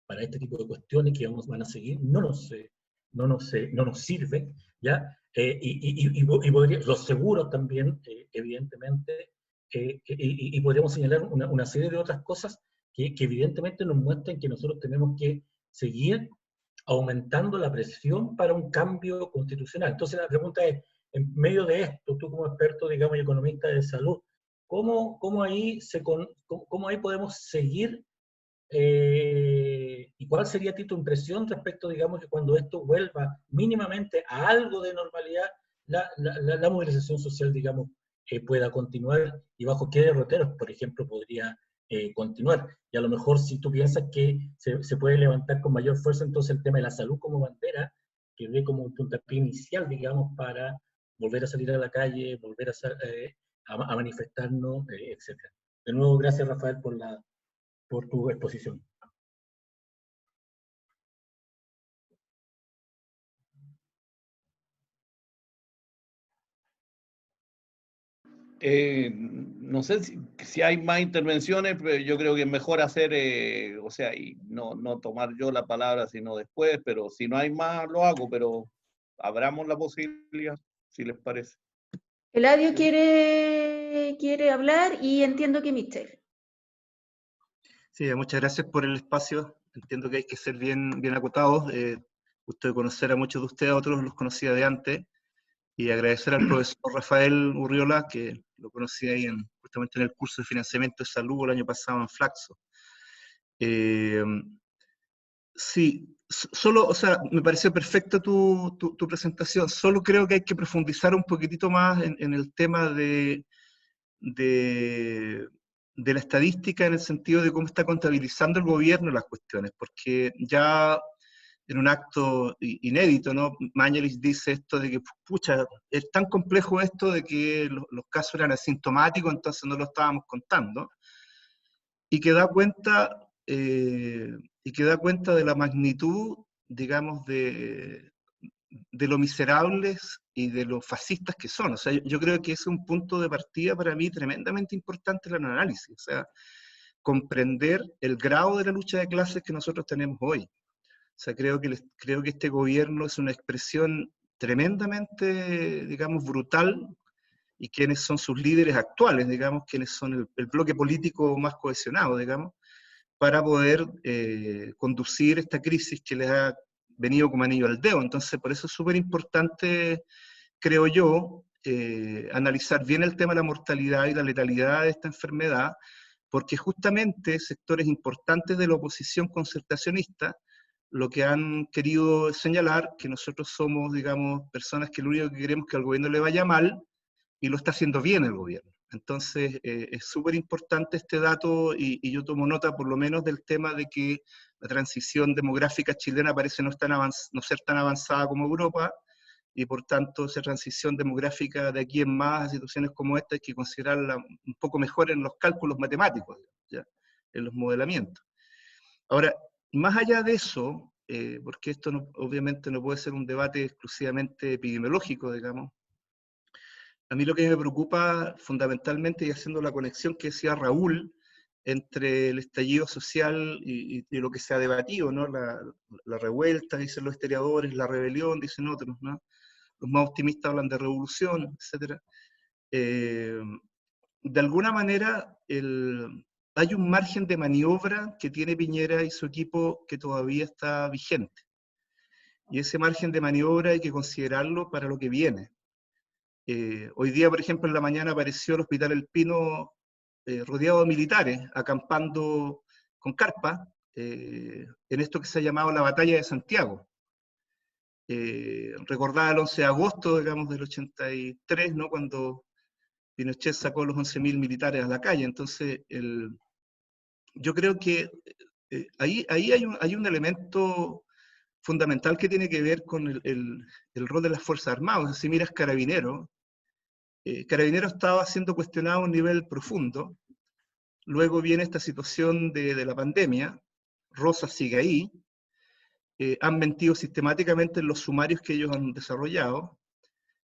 A: para este tipo de cuestiones que van a seguir, no nos sirve, ¿ya? Los seguros también, evidentemente, y podríamos señalar una serie de otras cosas que evidentemente nos muestran que nosotros tenemos que seguir aumentando la presión para un cambio constitucional. Entonces la pregunta es, en medio de esto, tú como experto, digamos, y economista de salud, ¿cómo ahí podemos seguir, y cuál sería tu impresión respecto, digamos, que cuando esto vuelva mínimamente a algo de normalidad, la movilización social, digamos, pueda continuar, y bajo qué derroteros, por ejemplo, podría continuar? Y a lo mejor si tú piensas que se puede levantar con mayor fuerza entonces el tema de la salud como bandera, que ve como un puntapié inicial, digamos, para volver a salir a la calle, volver a manifestarnos, etc. De nuevo, gracias, Rafael, por tu exposición.
B: No sé si hay más intervenciones, pero yo creo que es mejor hacer, o sea, y no tomar yo la palabra sino después, pero si no hay más lo hago, pero abramos la posibilidad, si les parece.
D: Eladio quiere hablar y entiendo que Michelle.
F: Sí, muchas gracias por el espacio. Entiendo que hay que ser bien acotados. Gusto de conocer a muchos de ustedes, a otros los conocía de antes. y agradecer al profesor Rafael Urriola, que lo conocí ahí justamente en el curso de financiamiento de salud el año pasado en Flaxo. Sí, solo, o sea, me pareció perfecta tu presentación, solo creo que hay que profundizar un poquitito más en el tema de la estadística, en el sentido de cómo está contabilizando el gobierno las cuestiones, porque ya en un acto inédito, ¿no? Mañalich dice esto de que, pucha, es tan complejo esto de que los casos eran asintomáticos, entonces no lo estábamos contando, y que da cuenta, de la magnitud, digamos, de lo miserables y de lo fascistas que son. O sea, yo creo que es un punto de partida para mí tremendamente importante en el análisis. O sea, comprender el grado de la lucha de clases que nosotros tenemos hoy. O sea, creo que este gobierno es una expresión tremendamente, digamos, brutal, y quiénes son sus líderes actuales, digamos, quiénes son el bloque político más cohesionado, digamos, para poder conducir esta crisis que les ha venido como anillo al dedo. Entonces, por eso es súper importante, creo yo, analizar bien el tema de la mortalidad y la letalidad de esta enfermedad, porque justamente sectores importantes de la oposición concertacionista lo que han querido señalar, que nosotros somos, digamos, personas que lo único que queremos es que al gobierno le vaya mal, y lo está haciendo bien el gobierno. Entonces, es súper importante este dato, y yo tomo nota por lo menos del tema de que la transición demográfica chilena parece no ser tan avanzada como Europa, y por tanto esa transición demográfica de aquí en más a situaciones como esta hay que considerarla un poco mejor en los cálculos matemáticos, ¿ya? En los modelamientos. Ahora, más allá de eso, porque esto obviamente no puede ser un debate exclusivamente epidemiológico, digamos, a mí lo que me preocupa fundamentalmente, y haciendo la conexión que decía Raúl, entre el estallido social y lo que se ha debatido, ¿no? La revuelta, dicen los historiadores, la rebelión, dicen otros, ¿no? Los más optimistas hablan de revolución, etc. De alguna manera, hay un margen de maniobra que tiene Piñera y su equipo que todavía está vigente. Y ese margen de maniobra hay que considerarlo para lo que viene. Hoy día, por ejemplo, en la mañana apareció el Hospital El Pino rodeado de militares, acampando con carpa, en esto que se ha llamado la Batalla de Santiago. Recordaba el 11 de agosto, digamos, del 83, ¿no? Cuando Pinochet sacó los 11.000 militares a la calle. Entonces, yo creo que ahí hay un elemento fundamental que tiene que ver con el rol de las Fuerzas Armadas. Si miras Carabineros, Carabineros estaba siendo cuestionado a un nivel profundo. Luego viene esta situación de la pandemia. Rosa sigue ahí. Han mentido sistemáticamente en los sumarios que ellos han desarrollado.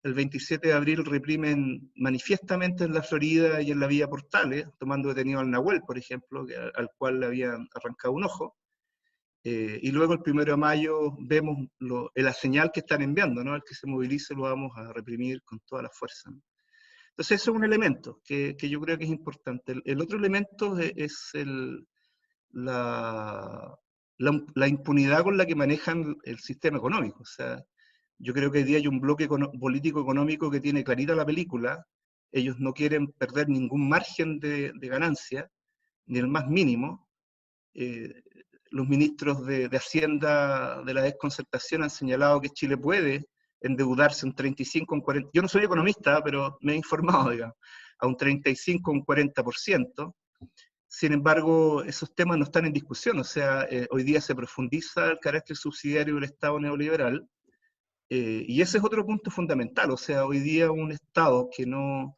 F: El 27 de abril reprimen manifiestamente en la Florida y en la Vía Portales, tomando detenido al Nahuel, por ejemplo, al cual le habían arrancado un ojo. Y luego el 1 de mayo vemos la señal que están enviando, ¿no? El que se movilice lo vamos a reprimir con toda la fuerza, ¿no? Entonces, eso es un elemento que yo creo que es importante. El otro elemento es la impunidad con la que manejan el sistema económico. O sea, yo creo que hoy día hay un bloque político-económico que tiene clarita la película. Ellos no quieren perder ningún margen de ganancia, ni el más mínimo. Los ministros de Hacienda de la desconcertación han señalado que Chile puede endeudarse un 35, un 40%, yo no soy economista, pero me he informado, digamos, a un 35, un 40%. Sin embargo, esos temas no están en discusión. O sea, hoy día se profundiza el carácter subsidiario del Estado neoliberal, y ese es otro punto fundamental. O sea, hoy día un Estado que no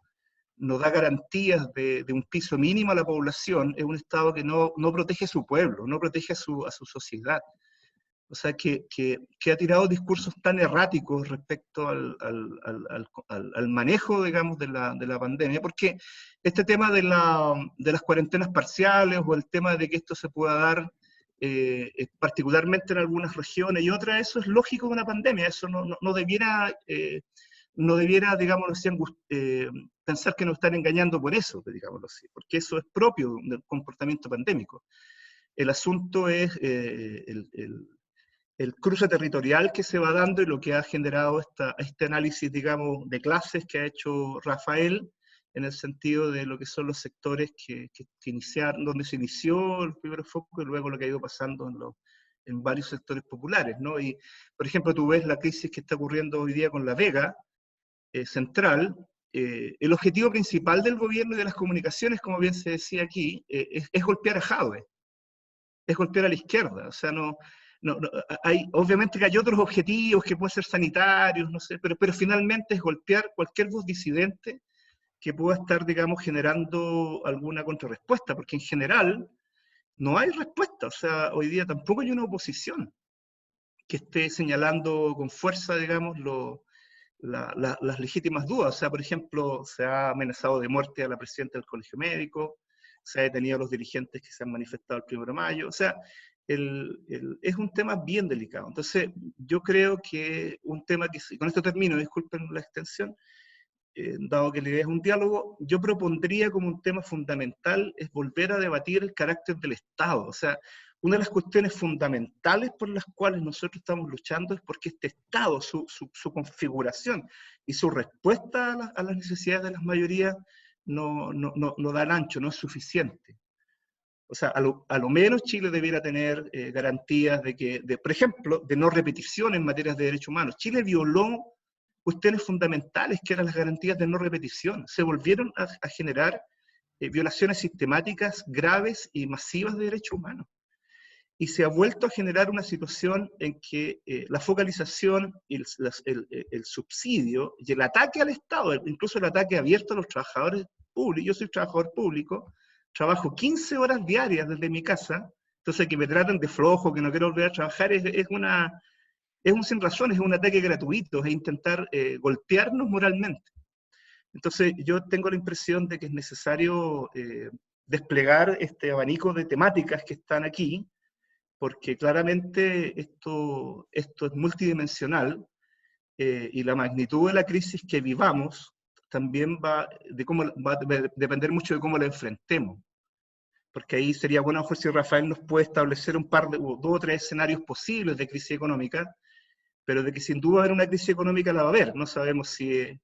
F: da garantías de un piso mínimo a la población es un Estado que no protege a su pueblo, no protege a su sociedad. O sea, que ha tirado discursos tan erráticos respecto al manejo, digamos, de la pandemia, porque este tema de las cuarentenas parciales, o el tema de que esto se pueda dar particularmente en algunas regiones y otras, eso es lógico de una pandemia. Eso no debiera, digamos así, pensar que nos están engañando por eso, digámoslo así, porque eso es propio del comportamiento pandémico. El asunto es el cruce territorial que se va dando y lo que ha generado este análisis, digamos, de clases que ha hecho Rafael, en el sentido de lo que son los sectores que iniciaron, donde se inició el primer foco y luego lo que ha ido pasando en varios sectores populares, ¿no? Y, por ejemplo, tú ves la crisis que está ocurriendo hoy día con La Vega Central. El objetivo principal del gobierno y de las comunicaciones, como bien se decía aquí, es golpear a Jadwe, es golpear a la izquierda. O sea, obviamente que hay otros objetivos que pueden ser sanitarios, no sé, pero finalmente es golpear cualquier voz disidente que pueda estar, digamos, generando alguna contrarrespuesta, porque en general no hay respuesta. O sea, hoy día tampoco hay una oposición que esté señalando con fuerza, digamos, las legítimas dudas. O sea, por ejemplo, se ha amenazado de muerte a la presidenta del Colegio Médico, se ha detenido a los dirigentes que se han manifestado el 1 de mayo. O sea, es un tema bien delicado. Entonces, yo creo que un tema que, con esto termino, disculpen la extensión, dado que la idea es un diálogo, yo propondría como un tema fundamental es volver a debatir el carácter del Estado. O sea, una de las cuestiones fundamentales por las cuales nosotros estamos luchando es porque este Estado, su configuración y su respuesta a las necesidades de las mayorías no dan ancho, no es suficiente. O sea, a lo menos Chile debiera tener garantías por ejemplo, de no repetición en materias de derechos humanos. Chile violó cuestiones fundamentales que eran las garantías de no repetición. Se volvieron a generar violaciones sistemáticas graves y masivas de derechos humanos. Y se ha vuelto a generar una situación en que la focalización, el subsidio y el ataque al Estado, incluso el ataque abierto a los trabajadores públicos. Yo soy trabajador público, trabajo 15 horas diarias desde mi casa, entonces que me traten de flojo, que no quiero volver a trabajar, es un sin razón, es un ataque gratuito, es intentar golpearnos moralmente. Entonces yo tengo la impresión de que es necesario desplegar este abanico de temáticas que están aquí, porque claramente esto es multidimensional y la magnitud de la crisis que vivamos también va a depender mucho de cómo la enfrentemos. Porque ahí sería bueno, a lo mejor, si Rafael nos puede establecer un par de, 2 o 3 escenarios posibles de crisis económica, pero de que sin duda va a haber una crisis económica la va a haber. No sabemos si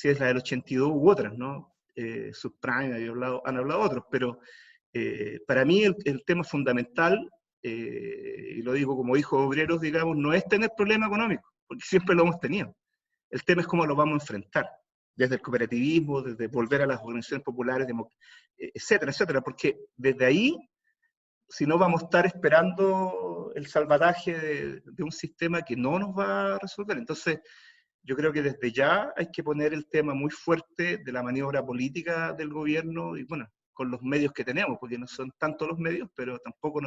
F: es la del 82 u otras, ¿no? Subprime, han hablado otros, pero para mí el tema fundamental, y lo digo como hijo de obreros, digamos, no es tener problema económico, porque siempre lo hemos tenido. El tema es cómo lo vamos a enfrentar, desde el cooperativismo, desde volver a las organizaciones populares, etcétera, etcétera, porque desde ahí, si no, vamos a estar esperando el salvataje de un sistema que no nos va a resolver. Entonces, yo creo que desde ya hay que poner el tema muy fuerte de la maniobra política del gobierno y, bueno, con los medios que tenemos, porque no son tantos los medios, pero tampoco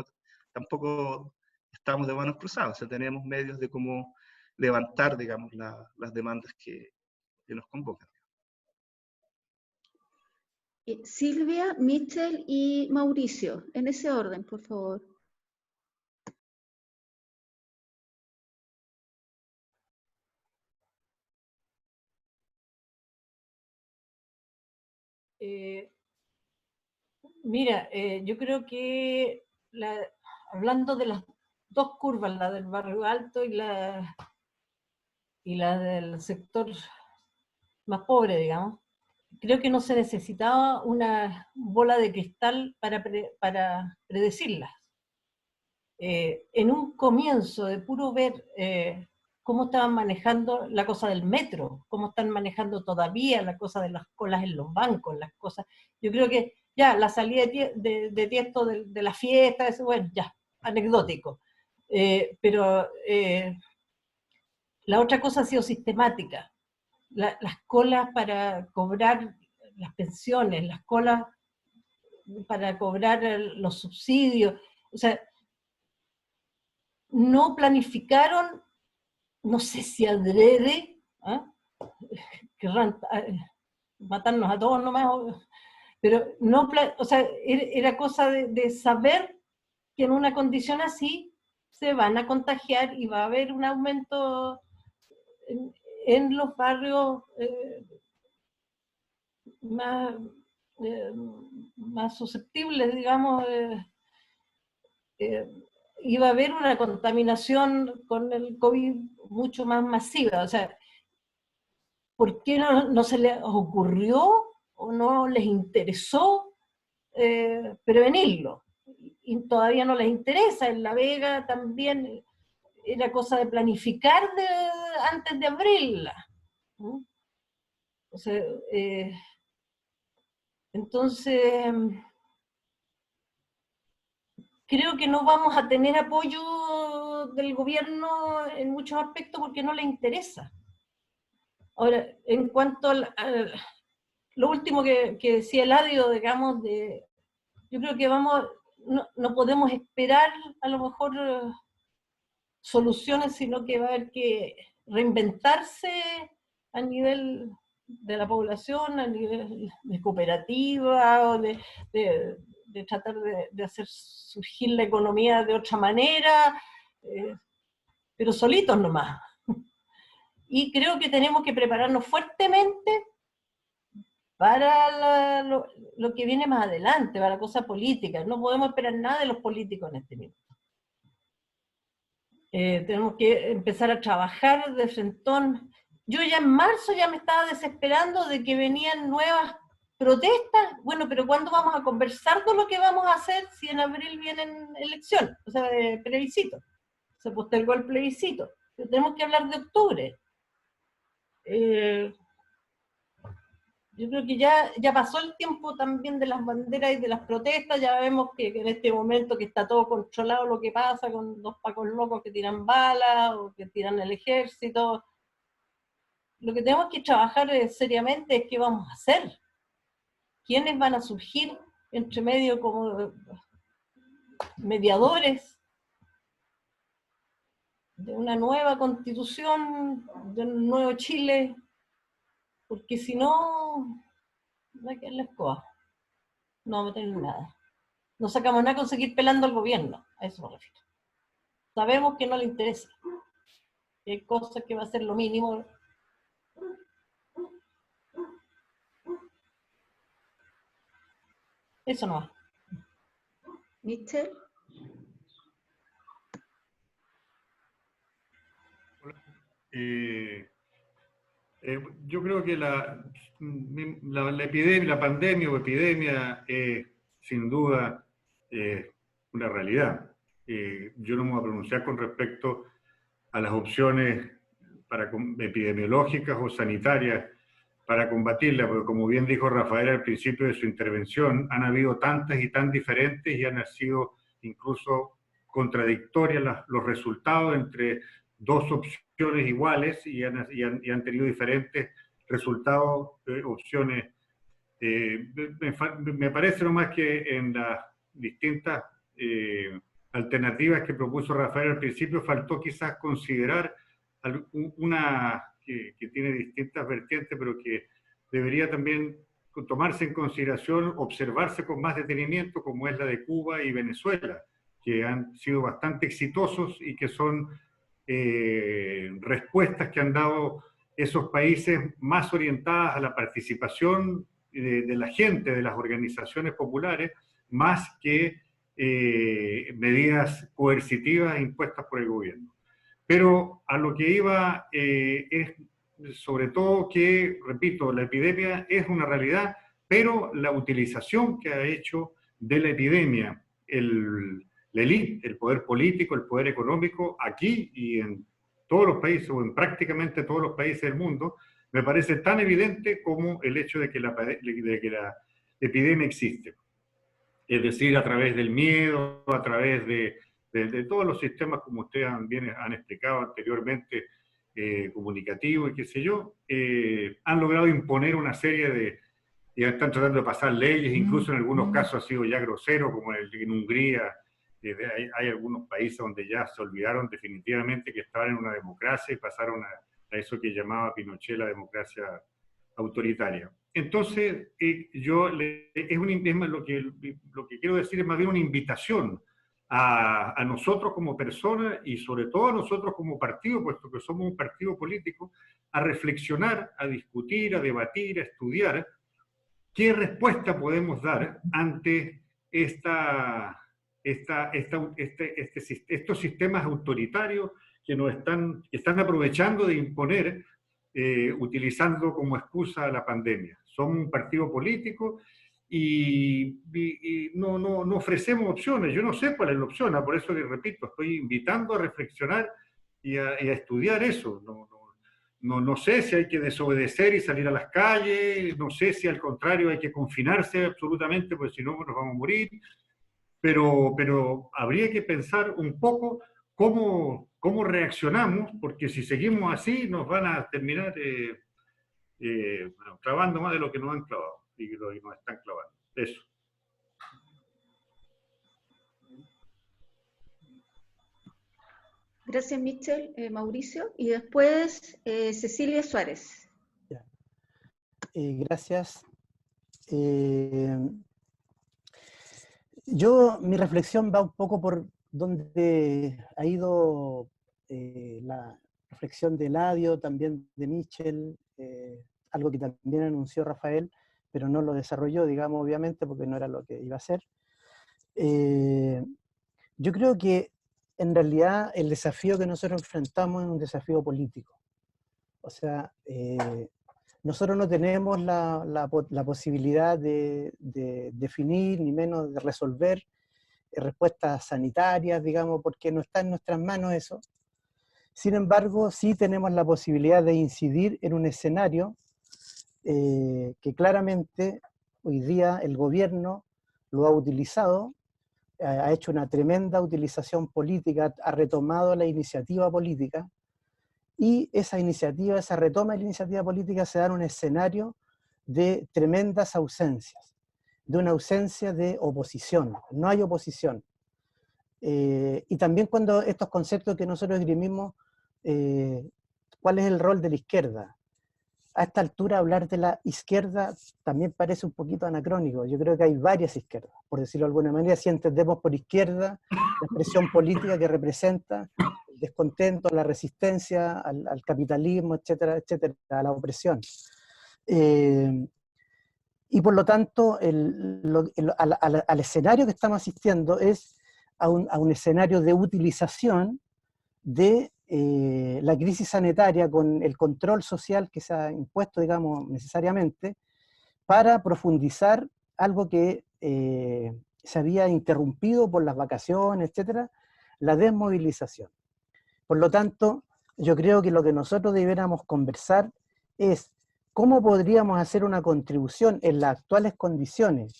F: estamos de manos cruzadas. O sea, tenemos medios de cómo levantar, digamos, las demandas que nos convocan.
D: Silvia, Michel y Mauricio, en ese orden, por favor.
G: Mira, yo creo que hablando de las dos curvas, la del barrio alto y la del sector más pobre, digamos, creo que no se necesitaba una bola de cristal para predecirlas. En un comienzo de puro ver cómo estaban manejando la cosa del metro, cómo están manejando todavía la cosa de las colas en los bancos, las cosas, yo creo que ya la salida de Tiesto de la fiesta, eso, bueno, ya, anecdótico. Pero la otra cosa ha sido sistemática. Las colas para cobrar las pensiones, las colas para cobrar los subsidios, o sea, no planificaron, no sé si adrede, querrán matarnos a todos nomás, pero no, o sea, era cosa de saber que en una condición así se van a contagiar y va a haber un aumento en los barrios más susceptibles, digamos, iba a haber una contaminación con el COVID mucho más masiva. O sea, ¿por qué no se les ocurrió o no les interesó prevenirlo? Y todavía no les interesa. En La Vega también era cosa de planificar antes de abrirla, ¿no? O sea, entonces, creo que no vamos a tener apoyo del gobierno en muchos aspectos porque no le interesa. Ahora, en cuanto a lo último que decía Eladio, digamos, yo creo que no podemos esperar a lo mejor soluciones, sino que va a haber que reinventarse a nivel de la población, a nivel de cooperativa, o de tratar de hacer surgir la economía de otra manera, pero solitos nomás. Y creo que tenemos que prepararnos fuertemente para lo que viene más adelante, para la cosa política. No podemos esperar nada de los políticos en este minuto. Tenemos que empezar a trabajar de frentón. Yo ya en marzo ya me estaba desesperando de que venían nuevas protestas. Bueno, pero ¿cuándo vamos a conversar de lo que vamos a hacer si en abril vienen elecciones? O sea, de plebiscito. Se postergó el plebiscito. Pero tenemos que hablar de octubre. Yo creo que ya pasó el tiempo también de las banderas y de las protestas. Ya vemos que en este momento que está todo controlado lo que pasa con los pacos locos que tiran balas o que tiran el ejército. Lo que tenemos que trabajar seriamente es qué vamos a hacer. ¿Quiénes van a surgir entre medio como mediadores de una nueva constitución, de un nuevo Chile? Porque si no, va a quedar la escoba. No vamos a tener nada. No sacamos nada con seguir pelando al gobierno, a eso me refiero. Sabemos que no le interesa. Que hay cosas que va a ser lo mínimo. Eso no va.
D: Michel.
H: Yo creo que la epidemia, la pandemia o epidemia es sin duda una realidad. Yo no me voy a pronunciar con respecto a las opciones epidemiológicas o sanitarias para combatirla, porque como bien dijo Rafael al principio de su intervención, han habido tantas y tan diferentes y han sido incluso contradictorias los resultados entre dos opciones iguales y han tenido diferentes resultados, opciones. Me parece nomás que en las distintas alternativas que propuso Rafael al principio faltó quizás considerar una que tiene distintas vertientes, pero que debería también tomarse en consideración, observarse con más detenimiento, como es la de Cuba y Venezuela, que han sido bastante exitosos y que son respuestas que han dado esos países más orientadas a la participación de la gente, de las organizaciones populares, más que medidas coercitivas impuestas por el gobierno. Pero a lo que iba es sobre todo que, repito, la epidemia es una realidad, pero la utilización que ha hecho de la epidemia la élite, el poder político, el poder económico, aquí y en todos los países, o en prácticamente todos los países del mundo, me parece tan evidente como el hecho de que la epidemia existe. Es decir, a través del miedo, a través de todos los sistemas, como ustedes bien han explicado anteriormente, comunicativos y qué sé yo, han logrado imponer una serie de, y están tratando de pasar leyes, incluso en algunos casos ha sido ya grosero, como en Hungría. Hay algunos países donde ya se olvidaron definitivamente que estaban en una democracia y pasaron a eso que llamaba Pinochet la democracia autoritaria. Entonces, lo que quiero decir es más bien una invitación a nosotros como personas y sobre todo a nosotros como partido, puesto que somos un partido político, a reflexionar, a discutir, a debatir, a estudiar qué respuesta podemos dar ante esta estos sistemas autoritarios que están aprovechando de imponer, utilizando como excusa la pandemia. Son un partido político y no ofrecemos opciones. Yo no sé cuál es la opción, por eso que repito, estoy invitando a reflexionar y a estudiar eso. No sé si hay que desobedecer y salir a las calles, no sé si al contrario hay que confinarse absolutamente, porque si no nos vamos a morir, pero habría que pensar un poco cómo reaccionamos, porque si seguimos así nos van a terminar clavando más de lo que nos han clavado y lo que nos están clavando. Eso.
D: Gracias, Michel. Mauricio. Y después Cecilia Suárez.
I: Gracias. Mi reflexión va un poco por donde ha ido la reflexión de Eladio, también de Michel, algo que también anunció Rafael, pero no lo desarrolló, digamos, obviamente, porque no era lo que iba a hacer. Yo creo que en realidad el desafío que nosotros enfrentamos es un desafío político. O sea, nosotros no tenemos la posibilidad de definir, ni menos de resolver respuestas sanitarias, digamos, porque no está en nuestras manos eso. Sin embargo, sí tenemos la posibilidad de incidir en un escenario que claramente hoy día el gobierno lo ha utilizado, ha hecho una tremenda utilización política, ha retomado la iniciativa política, y esa retoma de la iniciativa política se da en un escenario de tremendas ausencias, de una ausencia de oposición, no hay oposición. Y también cuando estos conceptos que nosotros esgrimimos, ¿cuál es el rol de la izquierda? A esta altura hablar de la izquierda también parece un poquito anacrónico. Yo creo que hay varias izquierdas, por decirlo de alguna manera, si entendemos por izquierda la expresión política que representa el descontento, la resistencia al capitalismo, etcétera, etcétera, a la opresión. Y por lo tanto, al escenario que estamos asistiendo es a un escenario de utilización de la crisis sanitaria con el control social que se ha impuesto, digamos, necesariamente, para profundizar algo que se había interrumpido por las vacaciones, etcétera, la desmovilización. Por lo tanto, yo creo que lo que nosotros debiéramos conversar es cómo podríamos hacer una contribución en las actuales condiciones,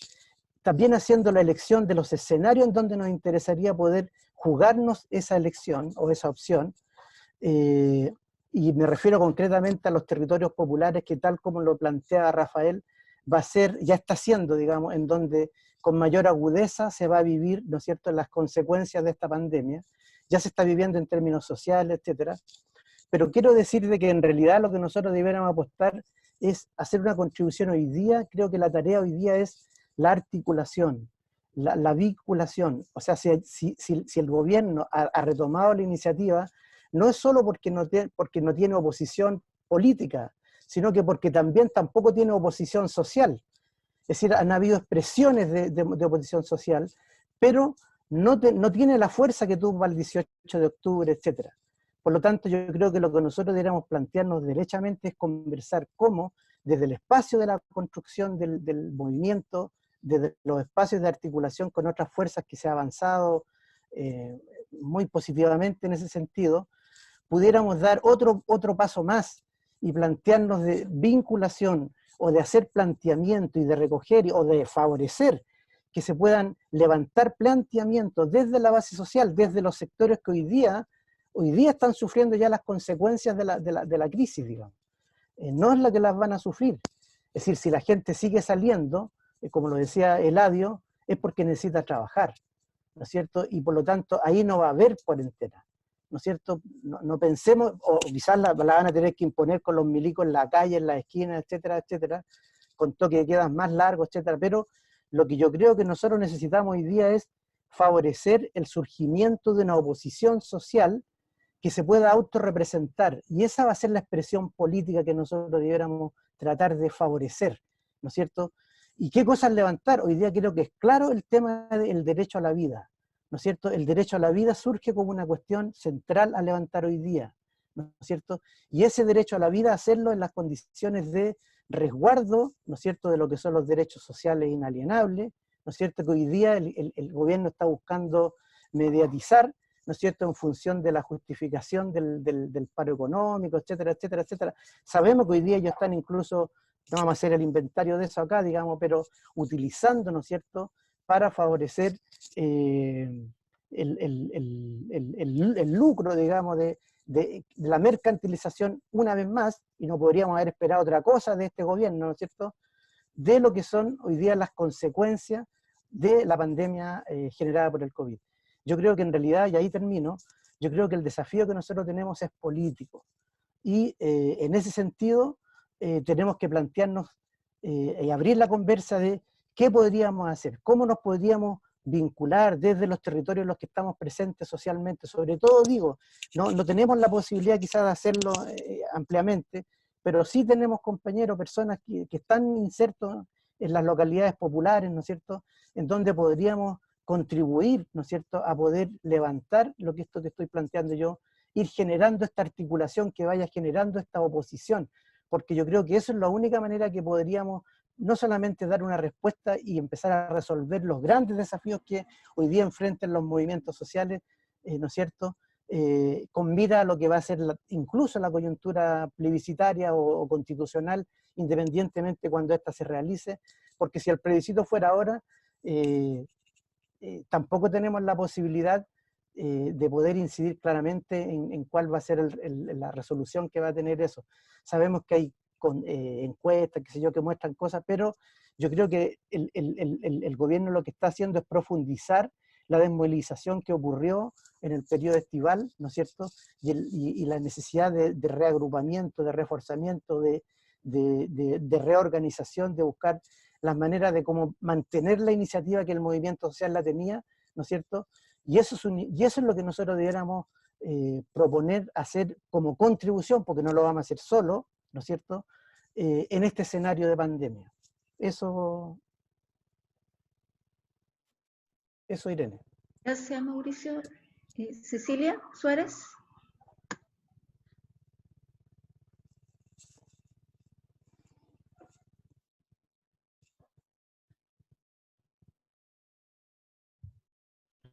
I: también haciendo la elección de los escenarios en donde nos interesaría poder jugarnos esa elección o esa opción, y me refiero concretamente a los territorios populares que, tal como lo plantea Rafael, va a ser, ya está siendo, digamos, en donde con mayor agudeza se va a vivir, ¿no es cierto?, las consecuencias de esta pandemia. Ya se está viviendo en términos sociales, etcétera. Pero quiero decir de que en realidad lo que nosotros debiéramos apostar es hacer una contribución hoy día. Creo que la tarea hoy día es la articulación, la vinculación. O sea, si el gobierno ha retomado la iniciativa, no es solo porque no tiene oposición política, sino que porque también tampoco tiene oposición social. Es decir, han habido expresiones de oposición social, pero no tiene la fuerza que tuvo el 18 de octubre, etc. Por lo tanto, yo creo que lo que nosotros deberíamos plantearnos derechamente es conversar cómo, desde el espacio de la construcción del movimiento, desde los espacios de articulación con otras fuerzas que se ha avanzado muy positivamente en ese sentido, pudiéramos dar otro paso más y plantearnos de vinculación o de hacer planteamiento y de recoger o de favorecer que se puedan levantar planteamientos desde la base social, desde los sectores que hoy día están sufriendo ya las consecuencias de la crisis, digamos. No es la que las van a sufrir. Es decir, si la gente sigue saliendo, como lo decía Eladio, es porque necesita trabajar, ¿no es cierto? Y por lo tanto, ahí no va a haber cuarentena, ¿no es cierto? No pensemos, o quizás la van a tener que imponer con los milicos en la calle, en las esquinas, etcétera, etcétera, con toque de quedas más largos, etcétera, pero lo que yo creo que nosotros necesitamos hoy día es favorecer el surgimiento de una oposición social que se pueda autorrepresentar, y esa va a ser la expresión política que nosotros debiéramos tratar de favorecer, ¿no es cierto? ¿Y qué cosas levantar? Hoy día creo que es claro el tema del derecho a la vida. ¿no es cierto?, el derecho a la vida surge como una cuestión central a levantar hoy día, ¿no es cierto? Y ese derecho a la vida hacerlo en las condiciones de resguardo, ¿no es cierto?, de lo que son los derechos sociales inalienables, ¿no es cierto?, que hoy día el gobierno está buscando mediatizar, ¿no es cierto?, en función de la justificación del paro económico, etcétera, etcétera, etcétera. Sabemos que hoy día ellos están incluso, no vamos a hacer el inventario de eso acá, digamos, pero utilizando, ¿no es cierto?, para favorecer el lucro, digamos, de la mercantilización una vez más, y no podríamos haber esperado otra cosa de este gobierno, ¿no es cierto?, de lo que son hoy día las consecuencias de la pandemia generada por el COVID. Yo creo que en realidad, y ahí termino, yo creo que el desafío que nosotros tenemos es político. Y en ese sentido tenemos que plantearnos y abrir la conversa de qué podríamos hacer, cómo nos podríamos vincular desde los territorios en los que estamos presentes socialmente. Sobre todo, digo, no tenemos la posibilidad quizás de hacerlo ampliamente, pero sí tenemos compañeros, personas que están insertos en las localidades populares, ¿no es cierto?, en donde podríamos contribuir, ¿no es cierto?, a poder levantar lo que esto que estoy planteando yo, ir generando esta articulación que vaya generando esta oposición, porque yo creo que eso es la única manera que podríamos no solamente dar una respuesta y empezar a resolver los grandes desafíos que hoy día enfrentan los movimientos sociales, ¿no es cierto?, con mira a lo que va a ser incluso la coyuntura plebiscitaria o constitucional, independientemente cuando ésta se realice, porque si el plebiscito fuera ahora, tampoco tenemos la posibilidad de poder incidir claramente en cuál va a ser la resolución que va a tener eso. Sabemos que hay encuestas, qué sé yo, que muestran cosas, pero yo creo que el gobierno lo que está haciendo es profundizar la desmovilización que ocurrió en el periodo estival, ¿no es cierto?, y la necesidad de reagrupamiento, de reforzamiento, de reorganización, de buscar las maneras de cómo mantener la iniciativa que el movimiento social la tenía, ¿no es cierto? Y eso es lo que nosotros debiéramos proponer hacer como contribución, porque no lo vamos a hacer solo, ¿no es cierto?, en este escenario de pandemia. Eso, Irene.
D: Gracias, Mauricio. Cecilia Suárez.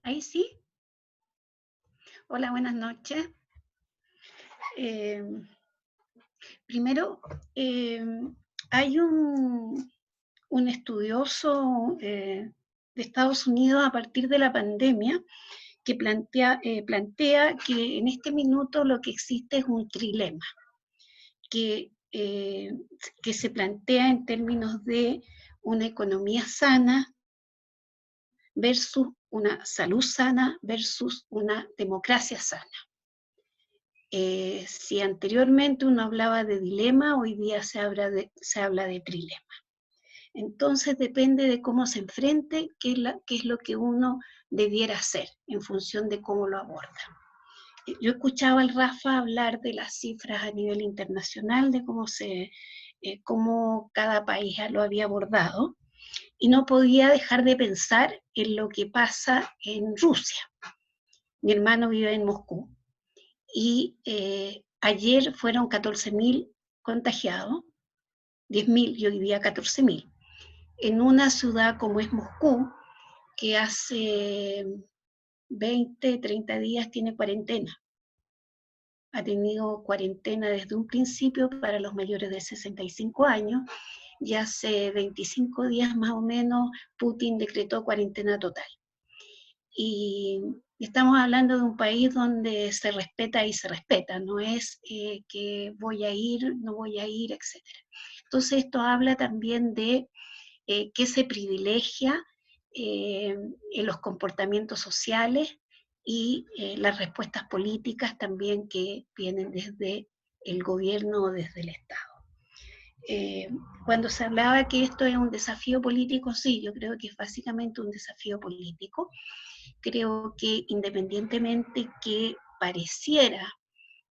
J: Ahí sí. Hola, buenas noches. Primero, hay un estudioso de Estados Unidos a partir de la pandemia que plantea que en este minuto lo que existe es un trilema, que se plantea en términos de una economía sana versus una salud sana versus una democracia sana. Si anteriormente uno hablaba de dilema, hoy día se habla de trilema. Entonces depende de cómo se enfrente, qué es lo que uno debiera hacer en función de cómo lo aborda. Yo escuchaba al Rafa hablar de las cifras a nivel internacional, de cómo cada país lo había abordado, y no podía dejar de pensar en lo que pasa en Rusia. Mi hermano vive en Moscú, y ayer fueron 14.000 contagiados, 10.000 y hoy día 14.000, en una ciudad como es Moscú, que hace 20, 30 días tiene cuarentena. Ha tenido cuarentena desde un principio para los mayores de 65 años, y hace 25 días más o menos Putin decretó cuarentena total. Y estamos hablando de un país donde se respeta y se respeta, no es que voy a ir, no voy a ir, etc. Entonces esto habla también de que se privilegia en los comportamientos sociales y las respuestas políticas también que vienen desde el gobierno o desde el Estado. Cuando se hablaba que esto es un desafío político, sí, yo creo que es básicamente un desafío político. Creo que independientemente que pareciera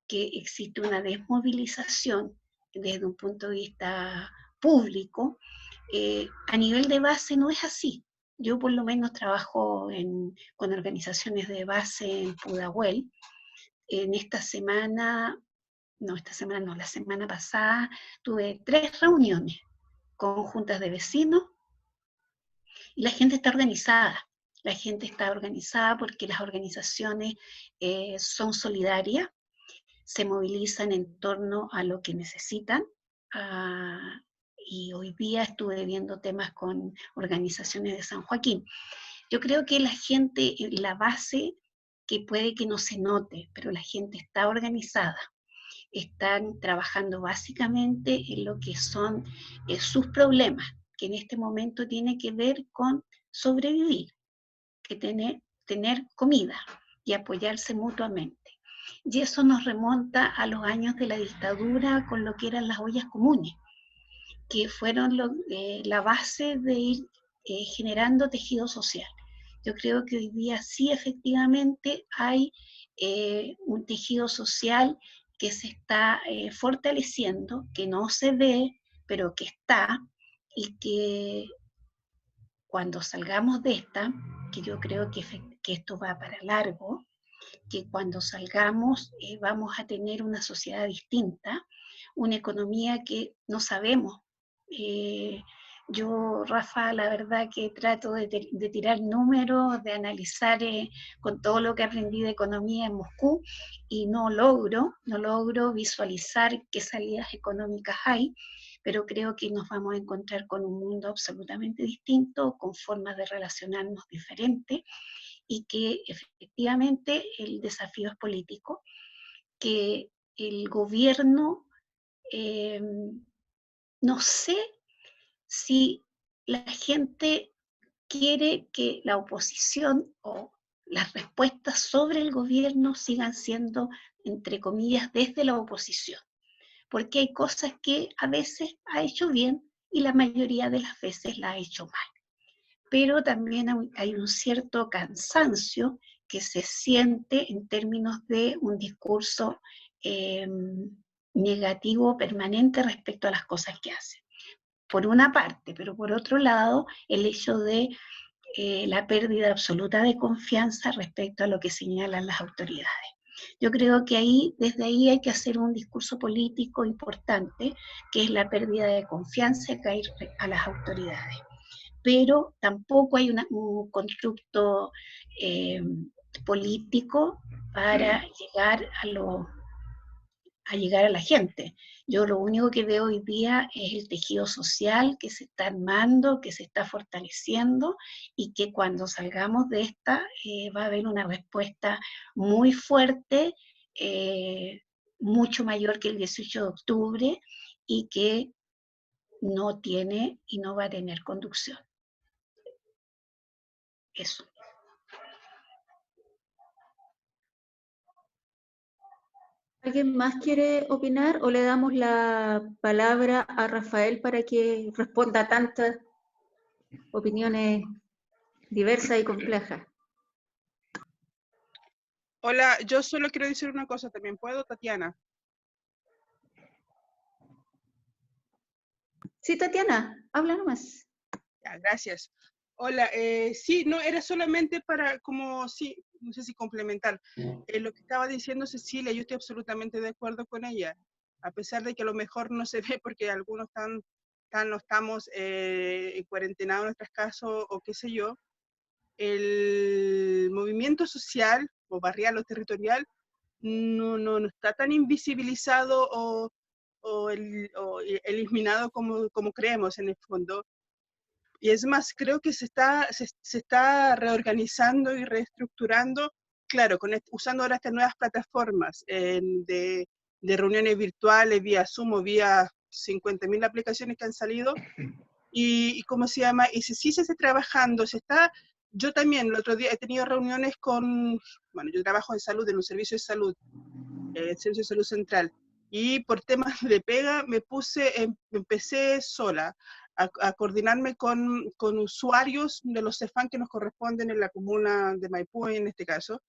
J: que existe una desmovilización desde un punto de vista público, a nivel de base no es así. Yo por lo menos trabajo con organizaciones de base en Pudahuel. En esta semana no, la semana pasada tuve 3 reuniones con juntas de vecinos y la gente está organizada. La gente está organizada porque las organizaciones son solidarias, se movilizan en torno a lo que necesitan. Y hoy día estuve viendo temas con organizaciones de San Joaquín. Yo creo que la gente, la base, que puede que no se note, pero la gente está organizada. Están trabajando básicamente en lo que son sus problemas, que en este momento tiene que ver con sobrevivir, que tener comida y apoyarse mutuamente. Y eso nos remonta a los años de la dictadura con lo que eran las ollas comunes, que fueron la base de ir generando tejido social. Yo creo que hoy día sí efectivamente hay un tejido social que se está fortaleciendo, que no se ve, pero que está, y que cuando salgamos de esta, que yo creo que esto va para largo, que cuando salgamos vamos a tener una sociedad distinta, una economía que no sabemos. Yo, Rafa, la verdad que trato de tirar números, de analizar con todo lo que aprendí de economía en Moscú, y no logro visualizar qué salidas económicas hay, pero creo que nos vamos a encontrar con un mundo absolutamente distinto, con formas de relacionarnos diferentes, y que efectivamente el desafío es político, que el gobierno, no sé si la gente quiere que la oposición o las respuestas sobre el gobierno sigan siendo, entre comillas, desde la oposición, porque hay cosas que a veces ha hecho bien y la mayoría de las veces la ha hecho mal. Pero también hay un cierto cansancio que se siente en términos de un discurso negativo permanente respecto a las cosas que hacen. Por una parte, pero por otro lado, el hecho de la pérdida absoluta de confianza respecto a lo que señalan las autoridades. Yo creo que desde ahí hay que hacer un discurso político importante, que es la pérdida de confianza que hay a las autoridades. Pero tampoco hay un constructo político para llegar a la gente. Yo lo único que veo hoy día es el tejido social que se está armando, que se está fortaleciendo, y que cuando salgamos de esta va a haber una respuesta muy fuerte, mucho mayor que el 18 de octubre, y que no tiene y no va a tener conducción. Eso.
D: ¿Alguien más quiere opinar o le damos la palabra a Rafael para que responda a tantas opiniones diversas y complejas?
K: Hola, yo solo quiero decir una cosa también. ¿Puedo, Tatiana?
D: Sí, Tatiana, habla nomás.
K: Ya, gracias. Hola, sí, no, era solamente para como, sí, no sé si complementar. Lo que estaba diciendo Cecilia, yo estoy absolutamente de acuerdo con ella, a pesar de que a lo mejor no se ve porque algunos no estamos cuarentenados en nuestras casas o qué sé yo. El movimiento social o barrial o territorial no está tan invisibilizado o eliminado como creemos en el fondo. Y es más, creo que se está reorganizando y reestructurando, claro, usando ahora estas nuevas plataformas de reuniones virtuales, vía Zoom o vía 50.000 aplicaciones que han salido. Y ¿cómo se llama? Y sí se está trabajando, yo también el otro día he tenido reuniones bueno, yo trabajo en salud, en un servicio de salud, el Servicio de Salud Central, y por temas de pega empecé sola a coordinarme con usuarios de los CEFAM que nos corresponden en la comuna de Maipú en este caso,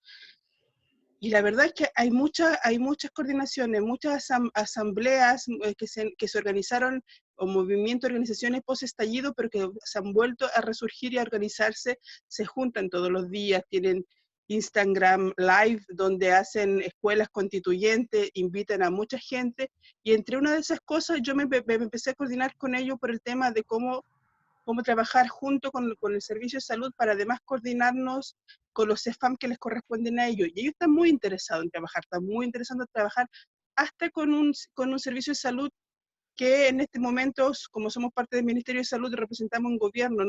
K: Y la verdad es que hay muchas coordinaciones, muchas asambleas que se organizaron, o movimientos, organizaciones post-estallido, pero que se han vuelto a resurgir y a organizarse, se juntan todos los días, tienen Instagram Live, donde hacen escuelas constituyentes, invitan a mucha gente, y entre una de esas cosas yo me empecé a coordinar con ellos por el tema de cómo trabajar junto con el servicio de salud para además coordinarnos con los CEFAM que les corresponden a ellos. Y ellos están muy interesados en trabajar, están muy interesados en trabajar hasta con un servicio de salud que en este momento, como somos parte del Ministerio de Salud y representamos un gobierno,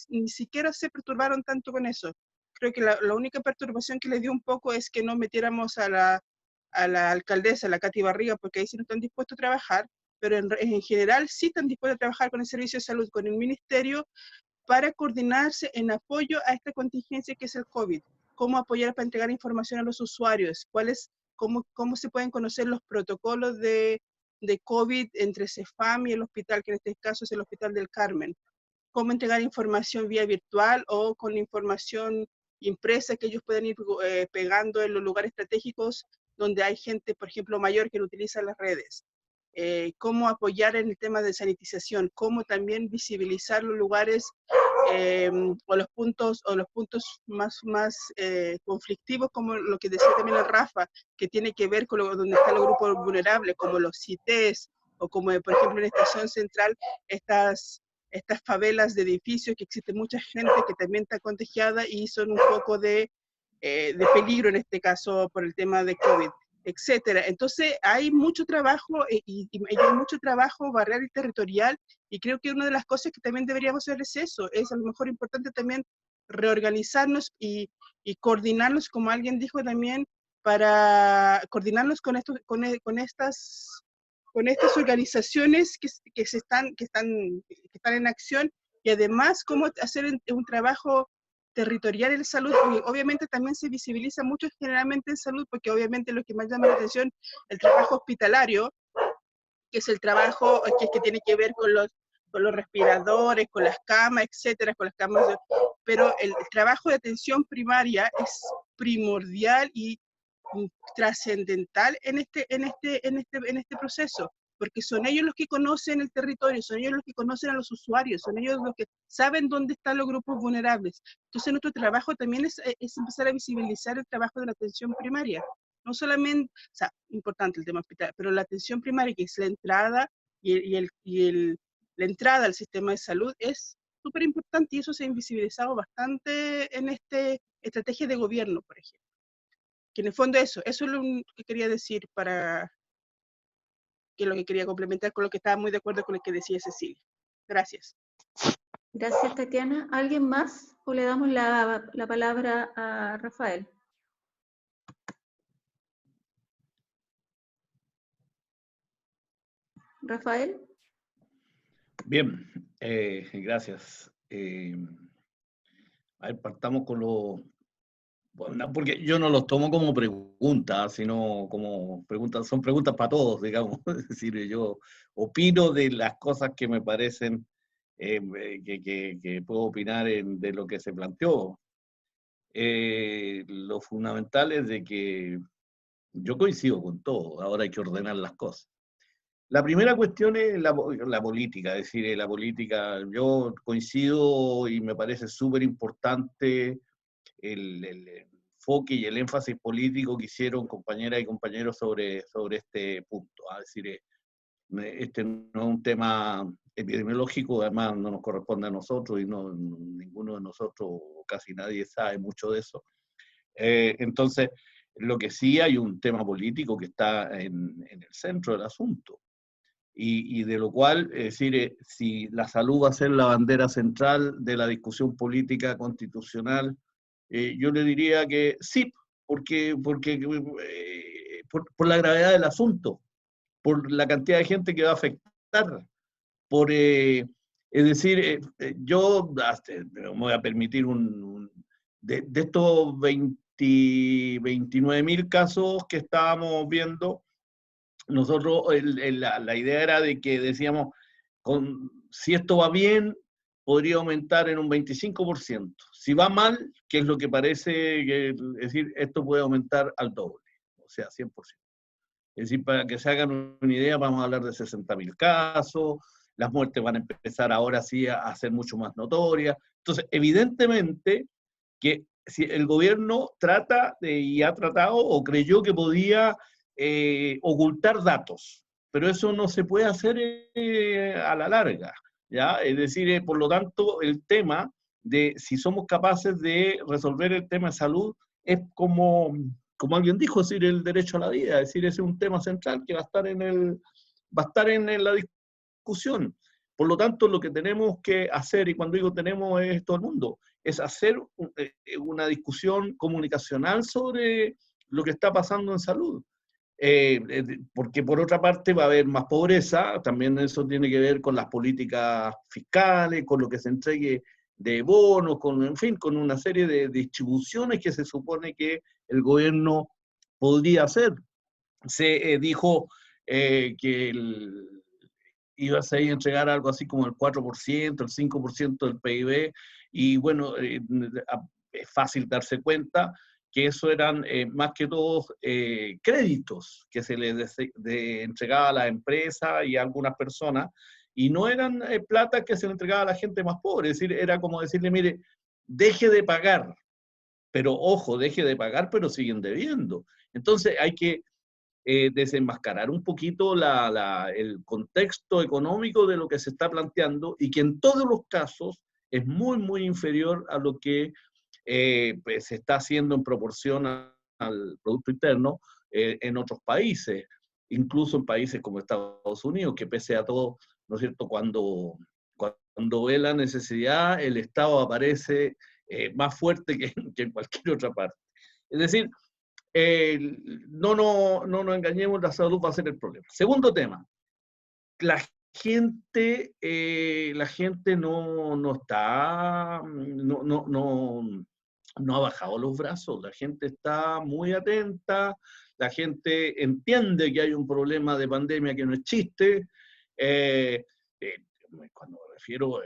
K: ni siquiera se perturbaron tanto con eso. Creo que la única perturbación que les dio un poco es que no metiéramos a la alcaldesa, la Katy Barriga, porque ahí sí no están dispuestos a trabajar, pero en general sí están dispuestos a trabajar con el Servicio de Salud, con el Ministerio, para coordinarse en apoyo a esta contingencia que es el COVID. Cómo apoyar para entregar información a los usuarios, cómo se pueden conocer los protocolos de COVID entre CEFAM y el hospital, que en este caso es el Hospital del Carmen. Cómo entregar información vía virtual o con información impresa que ellos pueden ir pegando en los lugares estratégicos donde hay gente, por ejemplo, mayor que no utiliza las redes. Cómo apoyar en el tema de sanitización, cómo también visibilizar los lugares o los puntos más conflictivos, como lo que decía también el Rafa, que tiene que ver con donde están los grupos vulnerables, como los CITES, o como por ejemplo en Estación Central, estas favelas de edificios, que existe mucha gente que también está contagiada y son un poco de peligro en este caso por el tema de COVID, etcétera. Entonces hay mucho trabajo y hay mucho trabajo barrial y territorial, y creo que una de las cosas que también deberíamos hacer es eso, es a lo mejor importante también reorganizarnos y coordinarnos, como alguien dijo también, para coordinarnos con estas organizaciones que están en acción, y además cómo hacer un trabajo territorial en salud, porque obviamente también se visibiliza mucho generalmente en salud, porque obviamente lo que más llama la atención, el trabajo hospitalario, que es el trabajo que tiene que ver con los respiradores, con las camas, etcétera, con las camas, pero el trabajo de atención primaria es primordial y trascendental en este proceso, porque son ellos los que conocen el territorio, son ellos los que conocen a los usuarios, son ellos los que saben dónde están los grupos vulnerables. Entonces nuestro trabajo también es empezar a visibilizar el trabajo de la atención primaria, no solamente, o sea, importante el tema hospital, pero la atención primaria, que es la entrada la entrada al sistema de salud, es súper importante, y eso se ha invisibilizado bastante en estrategia de gobierno, por ejemplo. Que en el fondo eso es lo que quería decir, lo que quería complementar con lo que estaba muy de acuerdo con lo que decía Cecilia. Gracias.
D: Gracias, Tatiana. ¿Alguien más o le damos la palabra a Rafael? Rafael.
B: Bien, gracias. A ver, partamos con lo... Bueno, porque yo no los tomo como preguntas, sino como preguntas, son preguntas para todos, digamos. Es decir, yo opino de las cosas que me parecen que puedo opinar de lo que se planteó. Lo fundamental es de que yo coincido con todo, ahora hay que ordenar las cosas. La primera cuestión es la política, es decir, la política, yo coincido y me parece súper importante el enfoque y el énfasis político que hicieron compañeras y compañeros sobre este punto. Es decir, este no es un tema epidemiológico, además no nos corresponde a nosotros y ninguno de nosotros, casi nadie sabe mucho de eso. Entonces, lo que sí hay un tema político que está en el centro del asunto. Y de lo cual, es decir, si la salud va a ser la bandera central de la discusión política constitucional, yo le diría que sí, porque por la gravedad del asunto, por la cantidad de gente que va a afectar, es decir, yo me voy a permitir de estos 29.000 casos que estábamos viendo, nosotros la idea era de que decíamos, si esto va bien, podría aumentar en un 25%. Si va mal, ¿qué es lo que parece? Es decir, esto puede aumentar al doble, o sea, 100%. Es decir, para que se hagan una idea, vamos a hablar de 60.000 casos, las muertes van a empezar ahora sí a ser mucho más notorias. Entonces, evidentemente que si el gobierno trata y ha tratado o creyó que podía ocultar datos, pero eso no se puede hacer a la larga, ¿ya? Es decir, por lo tanto, el tema de si somos capaces de resolver el tema de salud es como alguien dijo, es decir, el derecho a la vida, es decir, ese es un tema central que va a estar en la discusión. Por lo tanto, lo que tenemos que hacer, y cuando digo tenemos es todo el mundo, es hacer una discusión comunicacional sobre lo que está pasando en salud. Porque por otra parte va a haber más pobreza, también eso tiene que ver con las políticas fiscales, con lo que se entregue de bonos, en fin, con una serie de distribuciones que se supone que el gobierno podría hacer. Se dijo que iba a ser entregar algo así como el 4%, el 5% del PIB, y bueno, es fácil darse cuenta que eso eran más que todo créditos que se les entregaba a las empresas y a algunas personas, y no eran plata que se le entregaba a la gente más pobre, es decir, era como decirle, mire, deje de pagar, pero ojo, deje de pagar, pero siguen debiendo. Entonces hay que desenmascarar un poquito el contexto económico de lo que se está planteando y que en todos los casos es muy, muy inferior a lo que pues se está haciendo en proporción al Producto Interno en otros países, incluso en países como Estados Unidos, que pese a todo, ¿no es cierto?, cuando ve la necesidad, el Estado aparece más fuerte que en cualquier otra parte. Es decir, no nos engañemos, la salud va a ser el problema. Segundo tema, la gente no ha bajado los brazos, la gente está muy atenta, la gente entiende que hay un problema de pandemia que no es chiste. Cuando me refiero a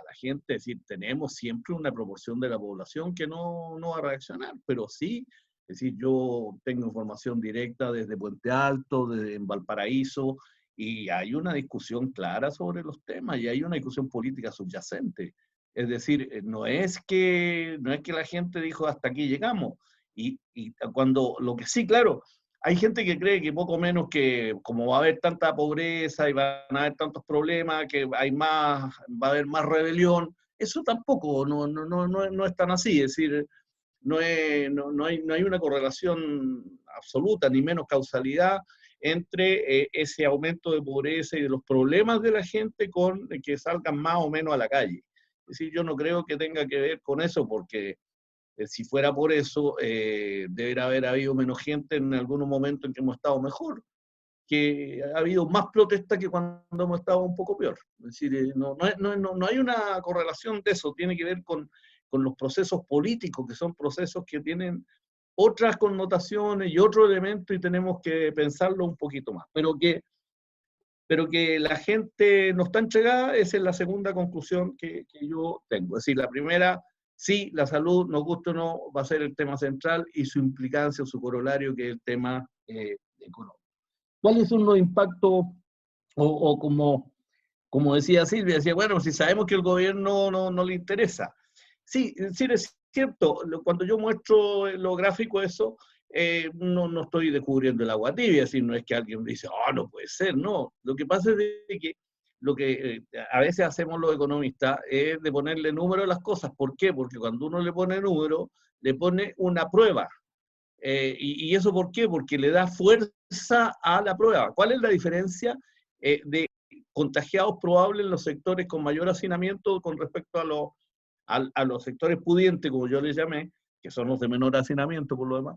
B: la gente, es decir, tenemos siempre una proporción de la población que no va a reaccionar, pero sí, es decir, yo tengo información directa desde Puente Alto, en Valparaíso, y hay una discusión clara sobre los temas y hay una discusión política subyacente. Es decir, no es que la gente dijo hasta aquí llegamos. Y cuando lo que sí, claro, hay gente que cree que poco menos que como va a haber tanta pobreza y van a haber tantos problemas, que va a haber más rebelión. Eso tampoco no es tan así. Es decir, no hay una correlación absoluta ni menos causalidad entre ese aumento de pobreza y de los problemas de la gente con que salgan más o menos a la calle. Es decir, yo no creo que tenga que ver con eso, porque si fuera por eso, debería haber habido menos gente en algunos momentos en que hemos estado mejor, que ha habido más protesta que cuando hemos estado un poco peor. Es decir, no hay una correlación de eso, tiene que ver con los procesos políticos, que son procesos que tienen otras connotaciones y otro elemento y tenemos que pensarlo un poquito más. Pero que la gente no está entregada, esa es la segunda conclusión que yo tengo. Es decir, la primera, sí, la salud, nos guste o no, va a ser el tema central y su implicancia o su corolario, que es el tema económico. ¿Cuáles son los impactos o como decía Silvia, decía, bueno, si sabemos que el gobierno no le interesa? Sí, es decir, es cierto, cuando yo muestro lo gráfico eso, no estoy descubriendo el agua tibia, es decir, no es que alguien dice, no puede ser, no. Lo que pasa es que lo que a veces hacemos los economistas es de ponerle número a las cosas. ¿Por qué? Porque cuando uno le pone número, le pone una prueba. ¿Y eso por qué? Porque le da fuerza a la prueba. ¿Cuál es la diferencia de contagiados probables en los sectores con mayor hacinamiento con respecto a los sectores pudientes, como yo les llamé, que son los de menor hacinamiento por lo demás?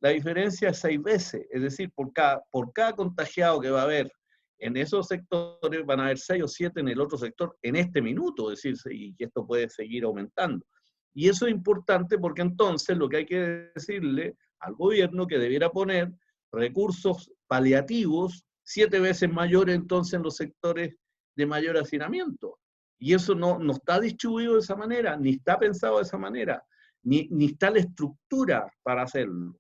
B: La diferencia es 6 veces, es decir, por cada contagiado que va a haber en esos sectores, van a haber 6 o 7 en el otro sector en este minuto, es decir, y que esto puede seguir aumentando. Y eso es importante porque entonces lo que hay que decirle al gobierno que debiera poner recursos paliativos 7 veces mayores entonces en los sectores de mayor hacinamiento. Y eso no está distribuido de esa manera, ni está pensado de esa manera, ni está la estructura para hacerlo.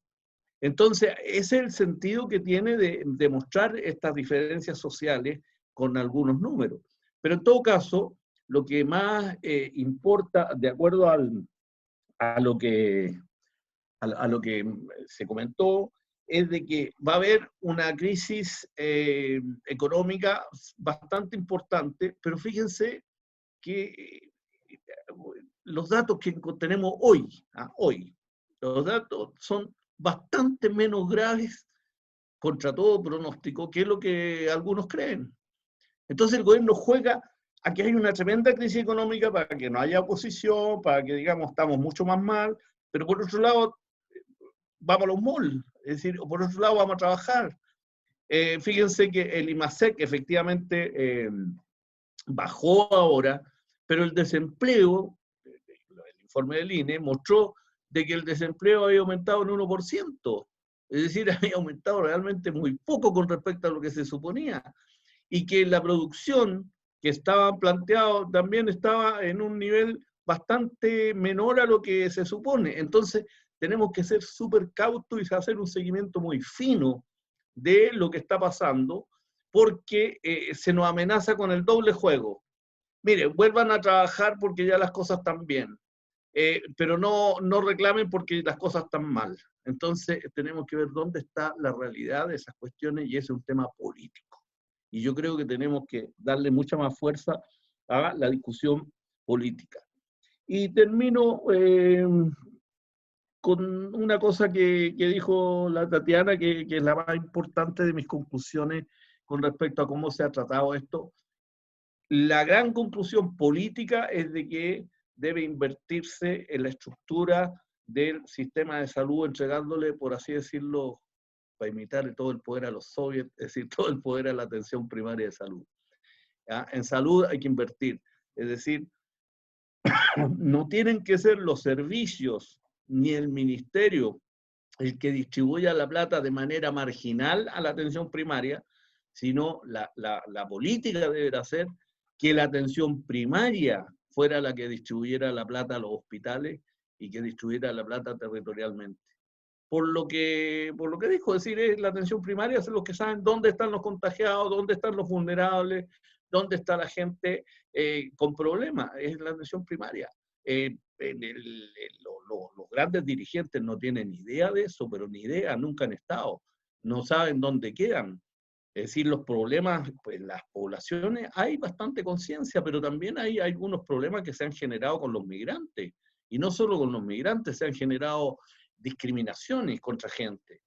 B: Entonces, ese es el sentido que tiene de mostrar estas diferencias sociales con algunos números. Pero en todo caso, lo que más importa, de acuerdo a lo que se comentó, es de que va a haber una crisis económica bastante importante, pero fíjense que los datos que tenemos hoy, los datos son bastante menos graves contra todo pronóstico que lo que algunos creen. Entonces el gobierno juega a que hay una tremenda crisis económica para que no haya oposición, para que digamos estamos mucho más mal, pero por otro lado vamos a los malls, es decir, por otro lado vamos a trabajar. Fíjense que el IMASEC efectivamente bajó ahora, pero el desempleo, el informe del INE, mostró de que el desempleo había aumentado en 1%, es decir, había aumentado realmente muy poco con respecto a lo que se suponía, y que la producción que estaba planteado también estaba en un nivel bastante menor a lo que se supone. Entonces, tenemos que ser súper cautos y hacer un seguimiento muy fino de lo que está pasando, porque se nos amenaza con el doble juego. Mire, vuelvan a trabajar porque ya las cosas están bien, pero no reclamen porque las cosas están mal. Entonces tenemos que ver dónde está la realidad de esas cuestiones y ese es un tema político. Y yo creo que tenemos que darle mucha más fuerza a la discusión política. Y termino con una cosa que dijo la Tatiana, que es la más importante de mis conclusiones con respecto a cómo se ha tratado esto. La gran conclusión política es de que debe invertirse en la estructura del sistema de salud, entregándole, por así decirlo, para imitar todo el poder a los soviets, es decir, todo el poder a la atención primaria de salud. ¿Ya? En salud hay que invertir, es decir, no tienen que ser los servicios ni el ministerio el que distribuya la plata de manera marginal a la atención primaria, sino la política deberá ser que la atención primaria fuera la que distribuyera la plata a los hospitales y que distribuyera la plata territorialmente. Por lo que dijo, es decir, la atención primaria es los que saben dónde están los contagiados, dónde están los vulnerables, dónde está la gente con problemas, es la atención primaria. Los grandes dirigentes no tienen ni idea de eso, pero ni idea, nunca han estado, no saben dónde quedan. Es decir, los problemas, pues las poblaciones, hay bastante conciencia, pero también hay algunos problemas que se han generado con los migrantes. Y no solo con los migrantes, se han generado discriminaciones contra gente.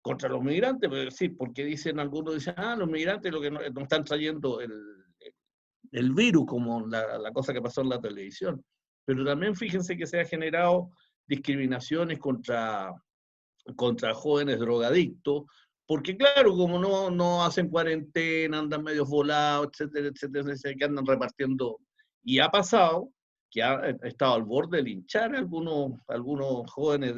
B: Contra los migrantes, pero sí, porque dicen algunos, dicen, los migrantes lo que nos están trayendo el virus, como la cosa que pasó en la televisión. Pero también fíjense que se ha generado discriminaciones contra jóvenes drogadictos, porque claro, como no hacen cuarentena, andan medio volados, etcétera, etcétera, que andan repartiendo. Y ha pasado que ha estado al borde de linchar a algunos jóvenes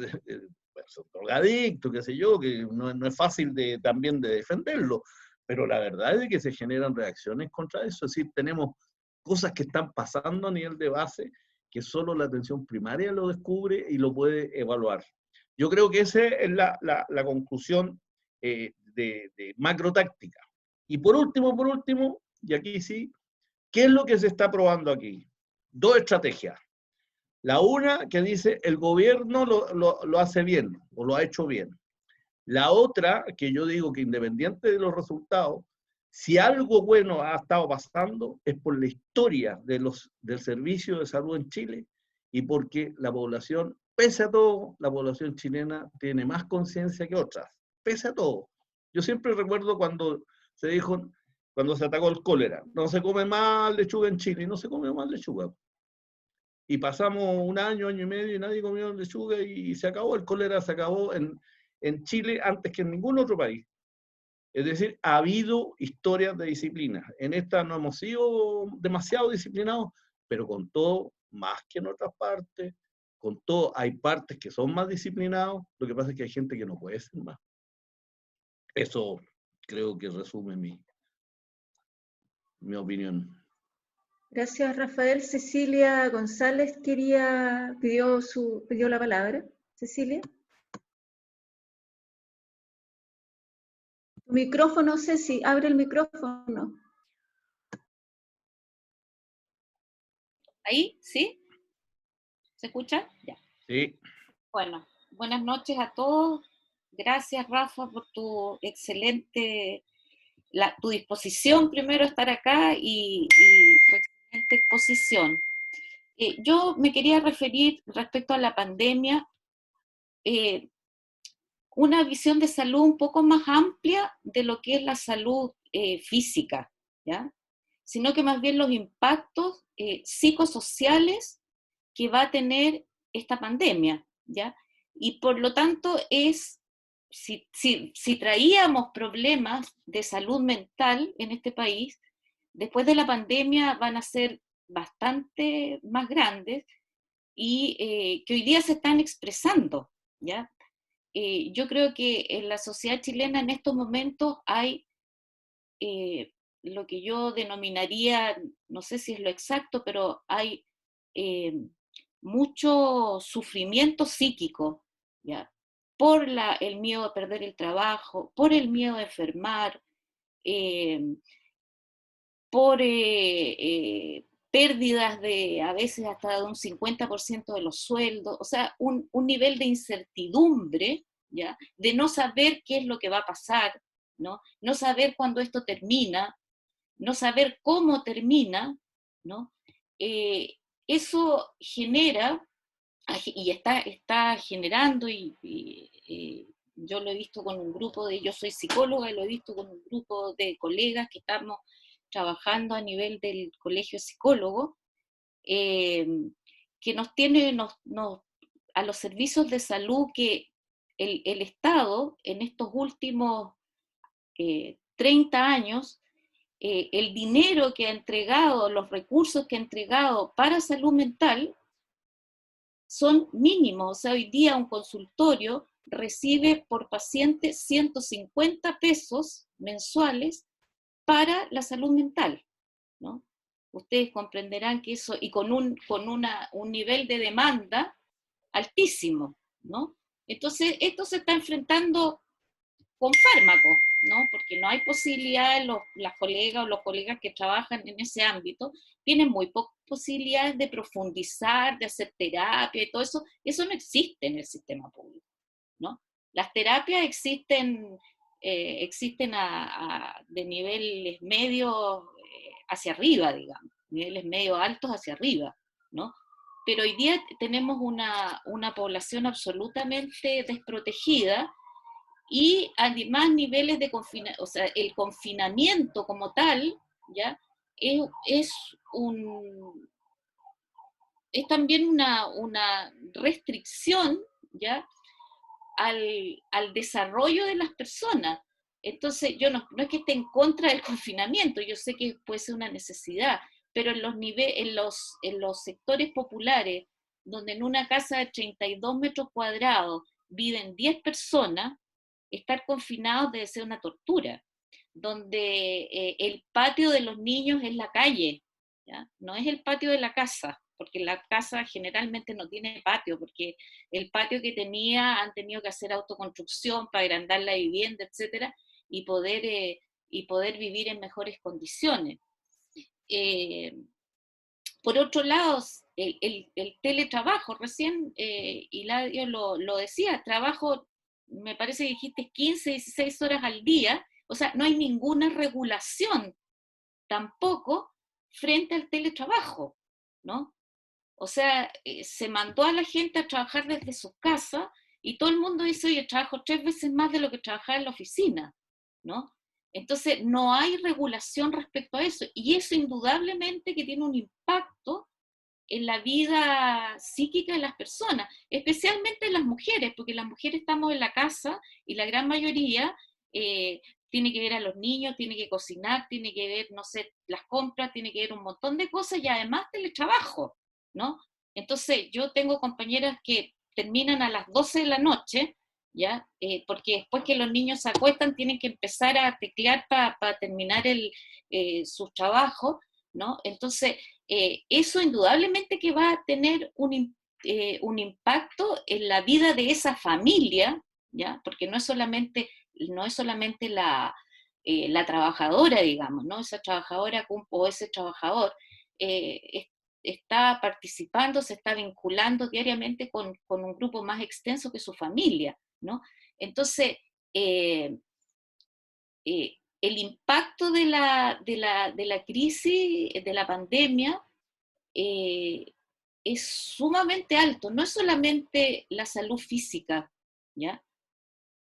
B: son drogadictos, qué sé yo, que no es fácil también de defenderlo, pero la verdad es que se generan reacciones contra eso, es decir, tenemos cosas que están pasando a nivel de base que solo la atención primaria lo descubre y lo puede evaluar. Yo creo que esa es la conclusión de macrotáctica. Y por último, y aquí sí, ¿qué es lo que se está probando aquí? Dos estrategias. La una que dice el gobierno lo hace bien o lo ha hecho bien. La otra que yo digo que independiente de los resultados, si algo bueno ha estado pasando es por la historia del servicio de salud en Chile y porque la población, pese a todo, la población chilena tiene más conciencia que otras, pese a todo. Yo siempre recuerdo cuando se dijo, cuando se atacó el cólera, no se come más lechuga en Chile, y no se come más lechuga. Y pasamos un año y medio y nadie comió lechuga y se acabó, el cólera se acabó en Chile antes que en ningún otro país. Es decir, ha habido historias de disciplina. En esta no hemos sido demasiado disciplinados, pero con todo, más que en otras partes, con todo, hay partes que son más disciplinados, lo que pasa es que hay gente que no puede ser más. Eso creo que resume mi opinión.
D: Gracias, Rafael. Cecilia González pidió la palabra. Cecilia. Tu micrófono, Ceci, abre el micrófono.
L: ¿Ahí? ¿Sí? ¿Se escucha? Ya.
B: Sí.
L: Bueno, buenas noches a todos. Gracias, Rafa, por tu excelente, tu disposición primero a estar acá y tu excelente exposición. Yo me quería referir respecto a la pandemia, una visión de salud un poco más amplia de lo que es la salud física, ¿ya? Sino que más bien los impactos psicosociales que va a tener esta pandemia, ¿ya? Y por lo tanto si traíamos problemas de salud mental en este país, después de la pandemia van a ser bastante más grandes y que hoy día se están expresando, ¿ya? Yo creo que en la sociedad chilena en estos momentos hay lo que yo denominaría, no sé si es lo exacto, pero hay mucho sufrimiento psíquico, ¿ya? Por el miedo a perder el trabajo, por el miedo a enfermar, por pérdidas de a veces hasta de un 50% de los sueldos, o sea, un nivel de incertidumbre, ¿ya? De no saber qué es lo que va a pasar, ¿no? No saber cuándo esto termina, no saber cómo termina, ¿no? Eso genera, y está generando, yo lo he visto con un grupo yo soy psicóloga y lo he visto con un grupo de colegas que estamos trabajando a nivel del colegio psicólogo, que nos tiene, a los servicios de salud que el Estado en estos últimos 30 años, el dinero que ha entregado, los recursos que ha entregado para salud mental son mínimos. O sea, hoy día un consultorio recibe por paciente 150 pesos mensuales para la salud mental, ¿no? Ustedes comprenderán que eso, y con un nivel de demanda altísimo, ¿no? Entonces, esto se está enfrentando con fármacos, ¿no? Porque no hay posibilidades, las colegas o los colegas que trabajan en ese ámbito tienen muy pocas posibilidades de profundizar, de hacer terapia y todo eso. Eso no existe en el sistema público, ¿no? Las terapias existen de niveles medios hacia arriba, digamos, niveles medio altos hacia arriba, ¿no? Pero hoy día tenemos una población absolutamente desprotegida y además niveles de confinamiento, o sea, el confinamiento como tal, ¿ya? Es también una restricción, ¿ya? Al desarrollo de las personas. Entonces, yo no es que esté en contra del confinamiento, yo sé que puede ser una necesidad, pero en los sectores populares, donde en una casa de 32 metros cuadrados viven 10 personas, estar confinados debe ser una tortura, donde el patio de los niños es la calle, ¿ya? No es el patio de la casa, porque la casa generalmente no tiene patio, porque el patio que han tenido que hacer autoconstrucción para agrandar la vivienda, etcétera, y poder vivir en mejores condiciones. Por otro lado, el teletrabajo, recién Hilario lo decía, trabajo, me parece que dijiste 15, 16 horas al día, o sea, no hay ninguna regulación tampoco frente al teletrabajo, ¿no? O sea, se mandó a la gente a trabajar desde sus casas y todo el mundo dice, oye, trabajo 3 veces más de lo que trabajaba en la oficina, ¿no? Entonces, no hay regulación respecto a eso, y eso indudablemente que tiene un impacto en la vida psíquica de las personas, especialmente en las mujeres, porque las mujeres estamos en la casa y la gran mayoría tiene que ver a los niños, tiene que cocinar, tiene que ver, no sé, las compras, tiene que ver un montón de cosas y además teletrabajo, ¿no? Entonces yo tengo compañeras que terminan a las 12 de la noche, ¿ya? Porque después que los niños se acuestan tienen que empezar a teclear para terminar sus trabajos, ¿no? Entonces eso indudablemente que va a tener un impacto en la vida de esa familia, ¿ya? Porque no es solamente la trabajadora, digamos, ¿no? Esa trabajadora o ese trabajador está participando, se está vinculando diariamente con un grupo más extenso que su familia, ¿no? Entonces, el impacto de la crisis, de la pandemia, es sumamente alto, no es solamente la salud física, ¿ya?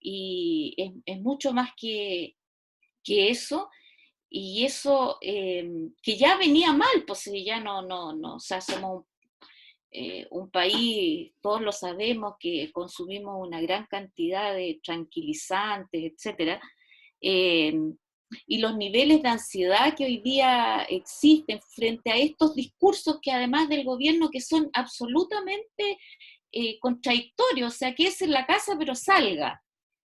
L: Y es mucho más que eso, y eso que ya venía mal, pues ya no, o sea, somos un país, todos lo sabemos, que consumimos una gran cantidad de tranquilizantes, etcétera, y los niveles de ansiedad que hoy día existen frente a estos discursos que además del gobierno que son absolutamente contradictorios, o sea, que es en la casa pero salga,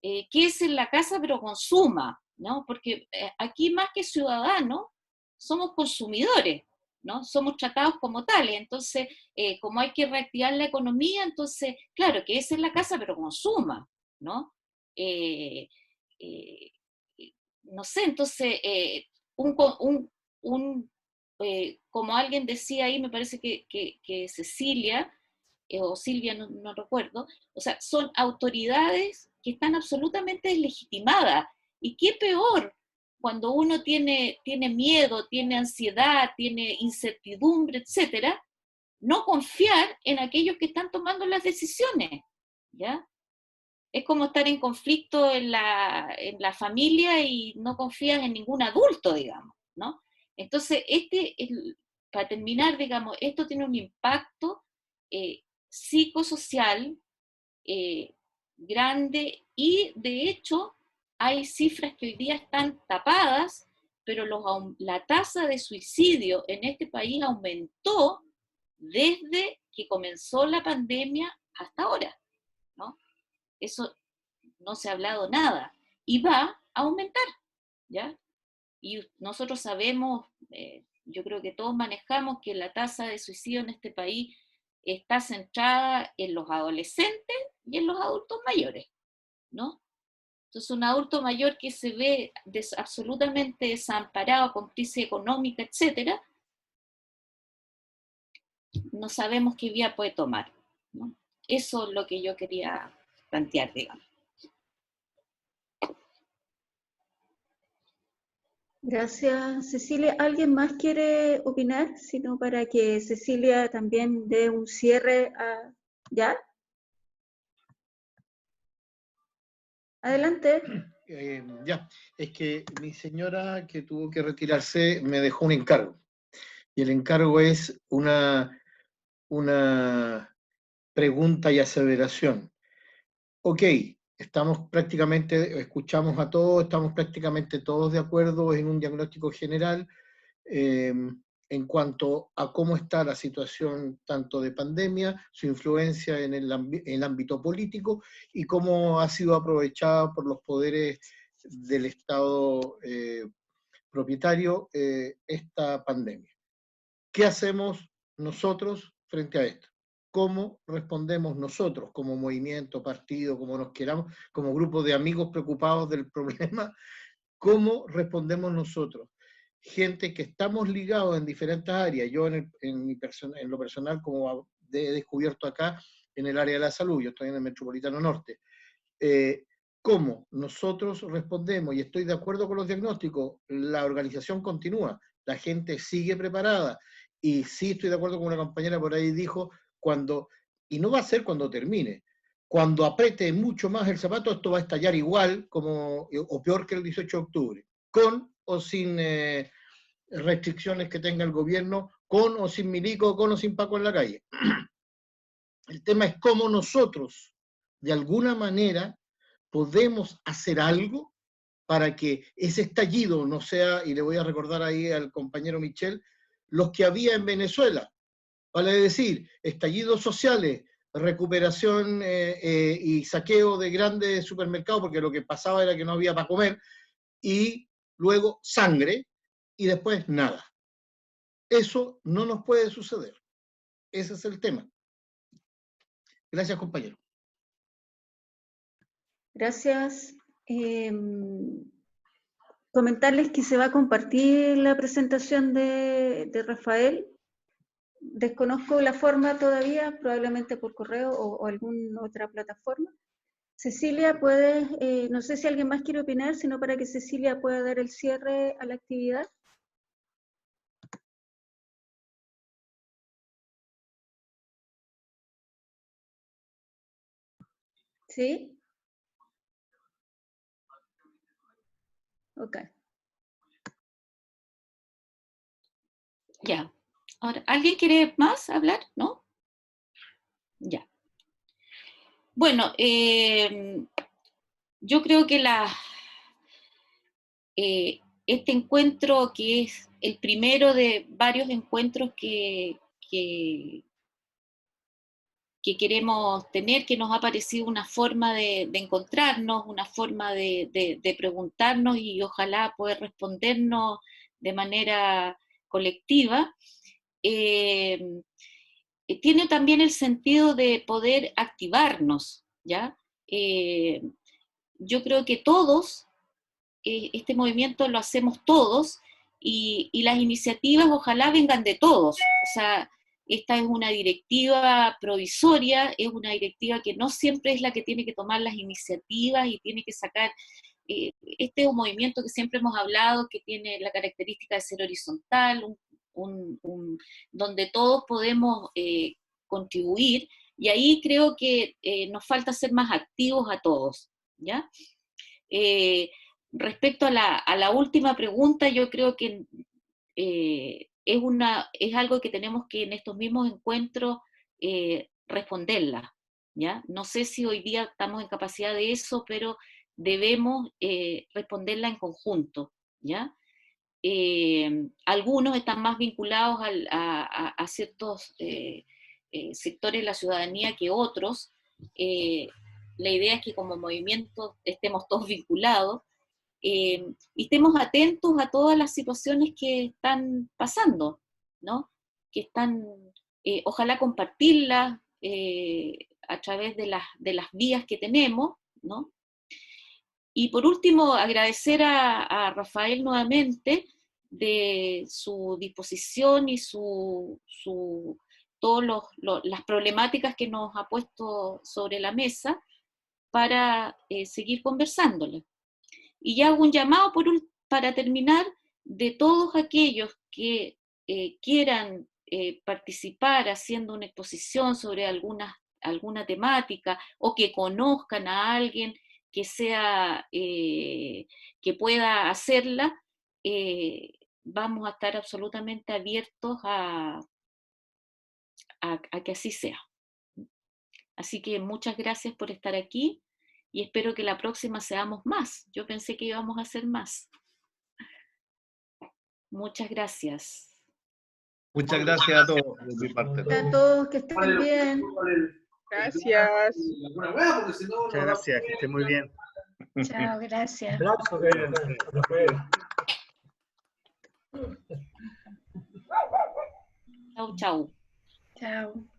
L: que es en la casa pero consuma, ¿no? Porque aquí más que ciudadanos somos consumidores, ¿no? Somos tratados como tales, entonces como hay que reactivar la economía, entonces, claro, que es en la casa pero consuma, ¿no? No sé, entonces, como alguien decía ahí, me parece que Cecilia, o Silvia, no recuerdo, o sea, son autoridades que están absolutamente deslegitimadas. Y qué peor cuando uno tiene miedo, tiene ansiedad, tiene incertidumbre, etcétera, no confiar en aquellos que están tomando las decisiones, ¿ya? Es como estar en conflicto en la familia y no confías en ningún adulto, digamos, ¿no? Entonces, para terminar, digamos, esto tiene un impacto psicosocial grande, y de hecho hay cifras que hoy día están tapadas, pero la tasa de suicidio en este país aumentó desde que comenzó la pandemia hasta ahora, ¿no? Eso no se ha hablado nada, y va a aumentar, ¿ya? Y nosotros sabemos, yo creo que todos manejamos que la tasa de suicidio en este país está centrada en los adolescentes y en los adultos mayores, ¿no? Entonces, un adulto mayor que se ve absolutamente desamparado, con crisis económica, etcétera, no sabemos qué vía puede tomar, ¿no? Eso es lo que yo quería plantear, digamos.
D: Gracias, Cecilia. ¿Alguien más quiere opinar? Sino para que Cecilia también dé un cierre ¿ya? Adelante.
E: Ya, es que mi señora, que tuvo que retirarse, me dejó un encargo. Y el encargo es una pregunta y aseveración. Ok, escuchamos a todos, estamos prácticamente todos de acuerdo en un diagnóstico general en cuanto a cómo está la situación tanto de pandemia, su influencia en el ámbito político y cómo ha sido aprovechada por los poderes del Estado propietario esta pandemia. ¿Qué hacemos nosotros frente a esto? ¿Cómo respondemos nosotros como movimiento, partido, como nos queramos, como grupo de amigos preocupados del problema? ¿Cómo respondemos nosotros? Gente que estamos ligados en diferentes áreas. Yo en lo personal, como he descubierto acá, en el área de la salud, yo estoy en el Metropolitano Norte. ¿Cómo nosotros respondemos? Y estoy de acuerdo con los diagnósticos, la organización continúa, la gente sigue preparada. Y sí estoy de acuerdo con una compañera por ahí dijo, y no va a ser cuando termine, cuando apriete mucho más el zapato, esto va a estallar igual o peor que el 18 de octubre, con o sin restricciones que tenga el gobierno, con o sin milico, con o sin Paco en la calle. El tema es cómo nosotros, de alguna manera, podemos hacer algo para que ese estallido no sea, y le voy a recordar ahí al compañero Michel, los que había en Venezuela, vale decir, estallidos sociales, recuperación y saqueo de grandes supermercados, porque lo que pasaba era que no había para comer, y luego sangre, y después nada. Eso no nos puede suceder. Ese es el tema. Gracias, compañero.
D: Gracias. Comentarles que se va a compartir la presentación de Rafael. Desconozco la forma todavía, probablemente por correo o alguna otra plataforma. Cecilia, puedes, no sé si alguien más quiere opinar, sino para que Cecilia pueda dar el cierre a la actividad. ¿Sí? Ok.
L: Ya. Ahora, ¿alguien quiere más hablar? ¿No? Ya. Bueno, yo creo que este encuentro, que es el primero de varios encuentros que queremos tener, que nos ha parecido una forma de encontrarnos, una forma de preguntarnos y ojalá poder respondernos de manera colectiva, tiene también el sentido de poder activarnos, ¿ya? Yo creo que todos, este movimiento lo hacemos todos, y las iniciativas ojalá vengan de todos. O sea, esta es una directiva provisoria, es una directiva que no siempre es la que tiene que tomar las iniciativas y tiene que sacar. Este es un movimiento que siempre hemos hablado, que tiene la característica de ser horizontal, donde todos podemos contribuir, y ahí creo que nos falta ser más activos a todos, ¿ya? Respecto a la última pregunta, yo creo que es algo que tenemos que en estos mismos encuentros responderla, ¿ya? No sé si hoy día estamos en capacidad de eso, pero debemos responderla en conjunto, ¿ya? Algunos están más vinculados a ciertos sectores de la ciudadanía que otros. La idea es que como movimiento estemos todos vinculados, y estemos atentos a todas las situaciones que están pasando, ¿no? Que están, ojalá compartirlas a través de las vías que tenemos, ¿no? Y por último, agradecer a Rafael nuevamente de su disposición y todas las problemáticas que nos ha puesto sobre la mesa para seguir conversándole. Y ya hago un llamado para terminar, de todos aquellos que quieran participar haciendo una exposición sobre alguna temática, o que conozcan a alguien que que pueda hacerla, vamos a estar absolutamente abiertos a que así sea. Así que muchas gracias por estar aquí, y espero que la próxima seamos más. Yo pensé que íbamos a ser más. Muchas gracias.
B: Muchas gracias a todos de mi parte.
D: A todos, que estén bien.
K: Gracias.
F: Muchas gracias, que esté muy bien.
J: Chao, gracias.
A: Aplausos, Rafael.
L: Chau, chau.
J: Chao.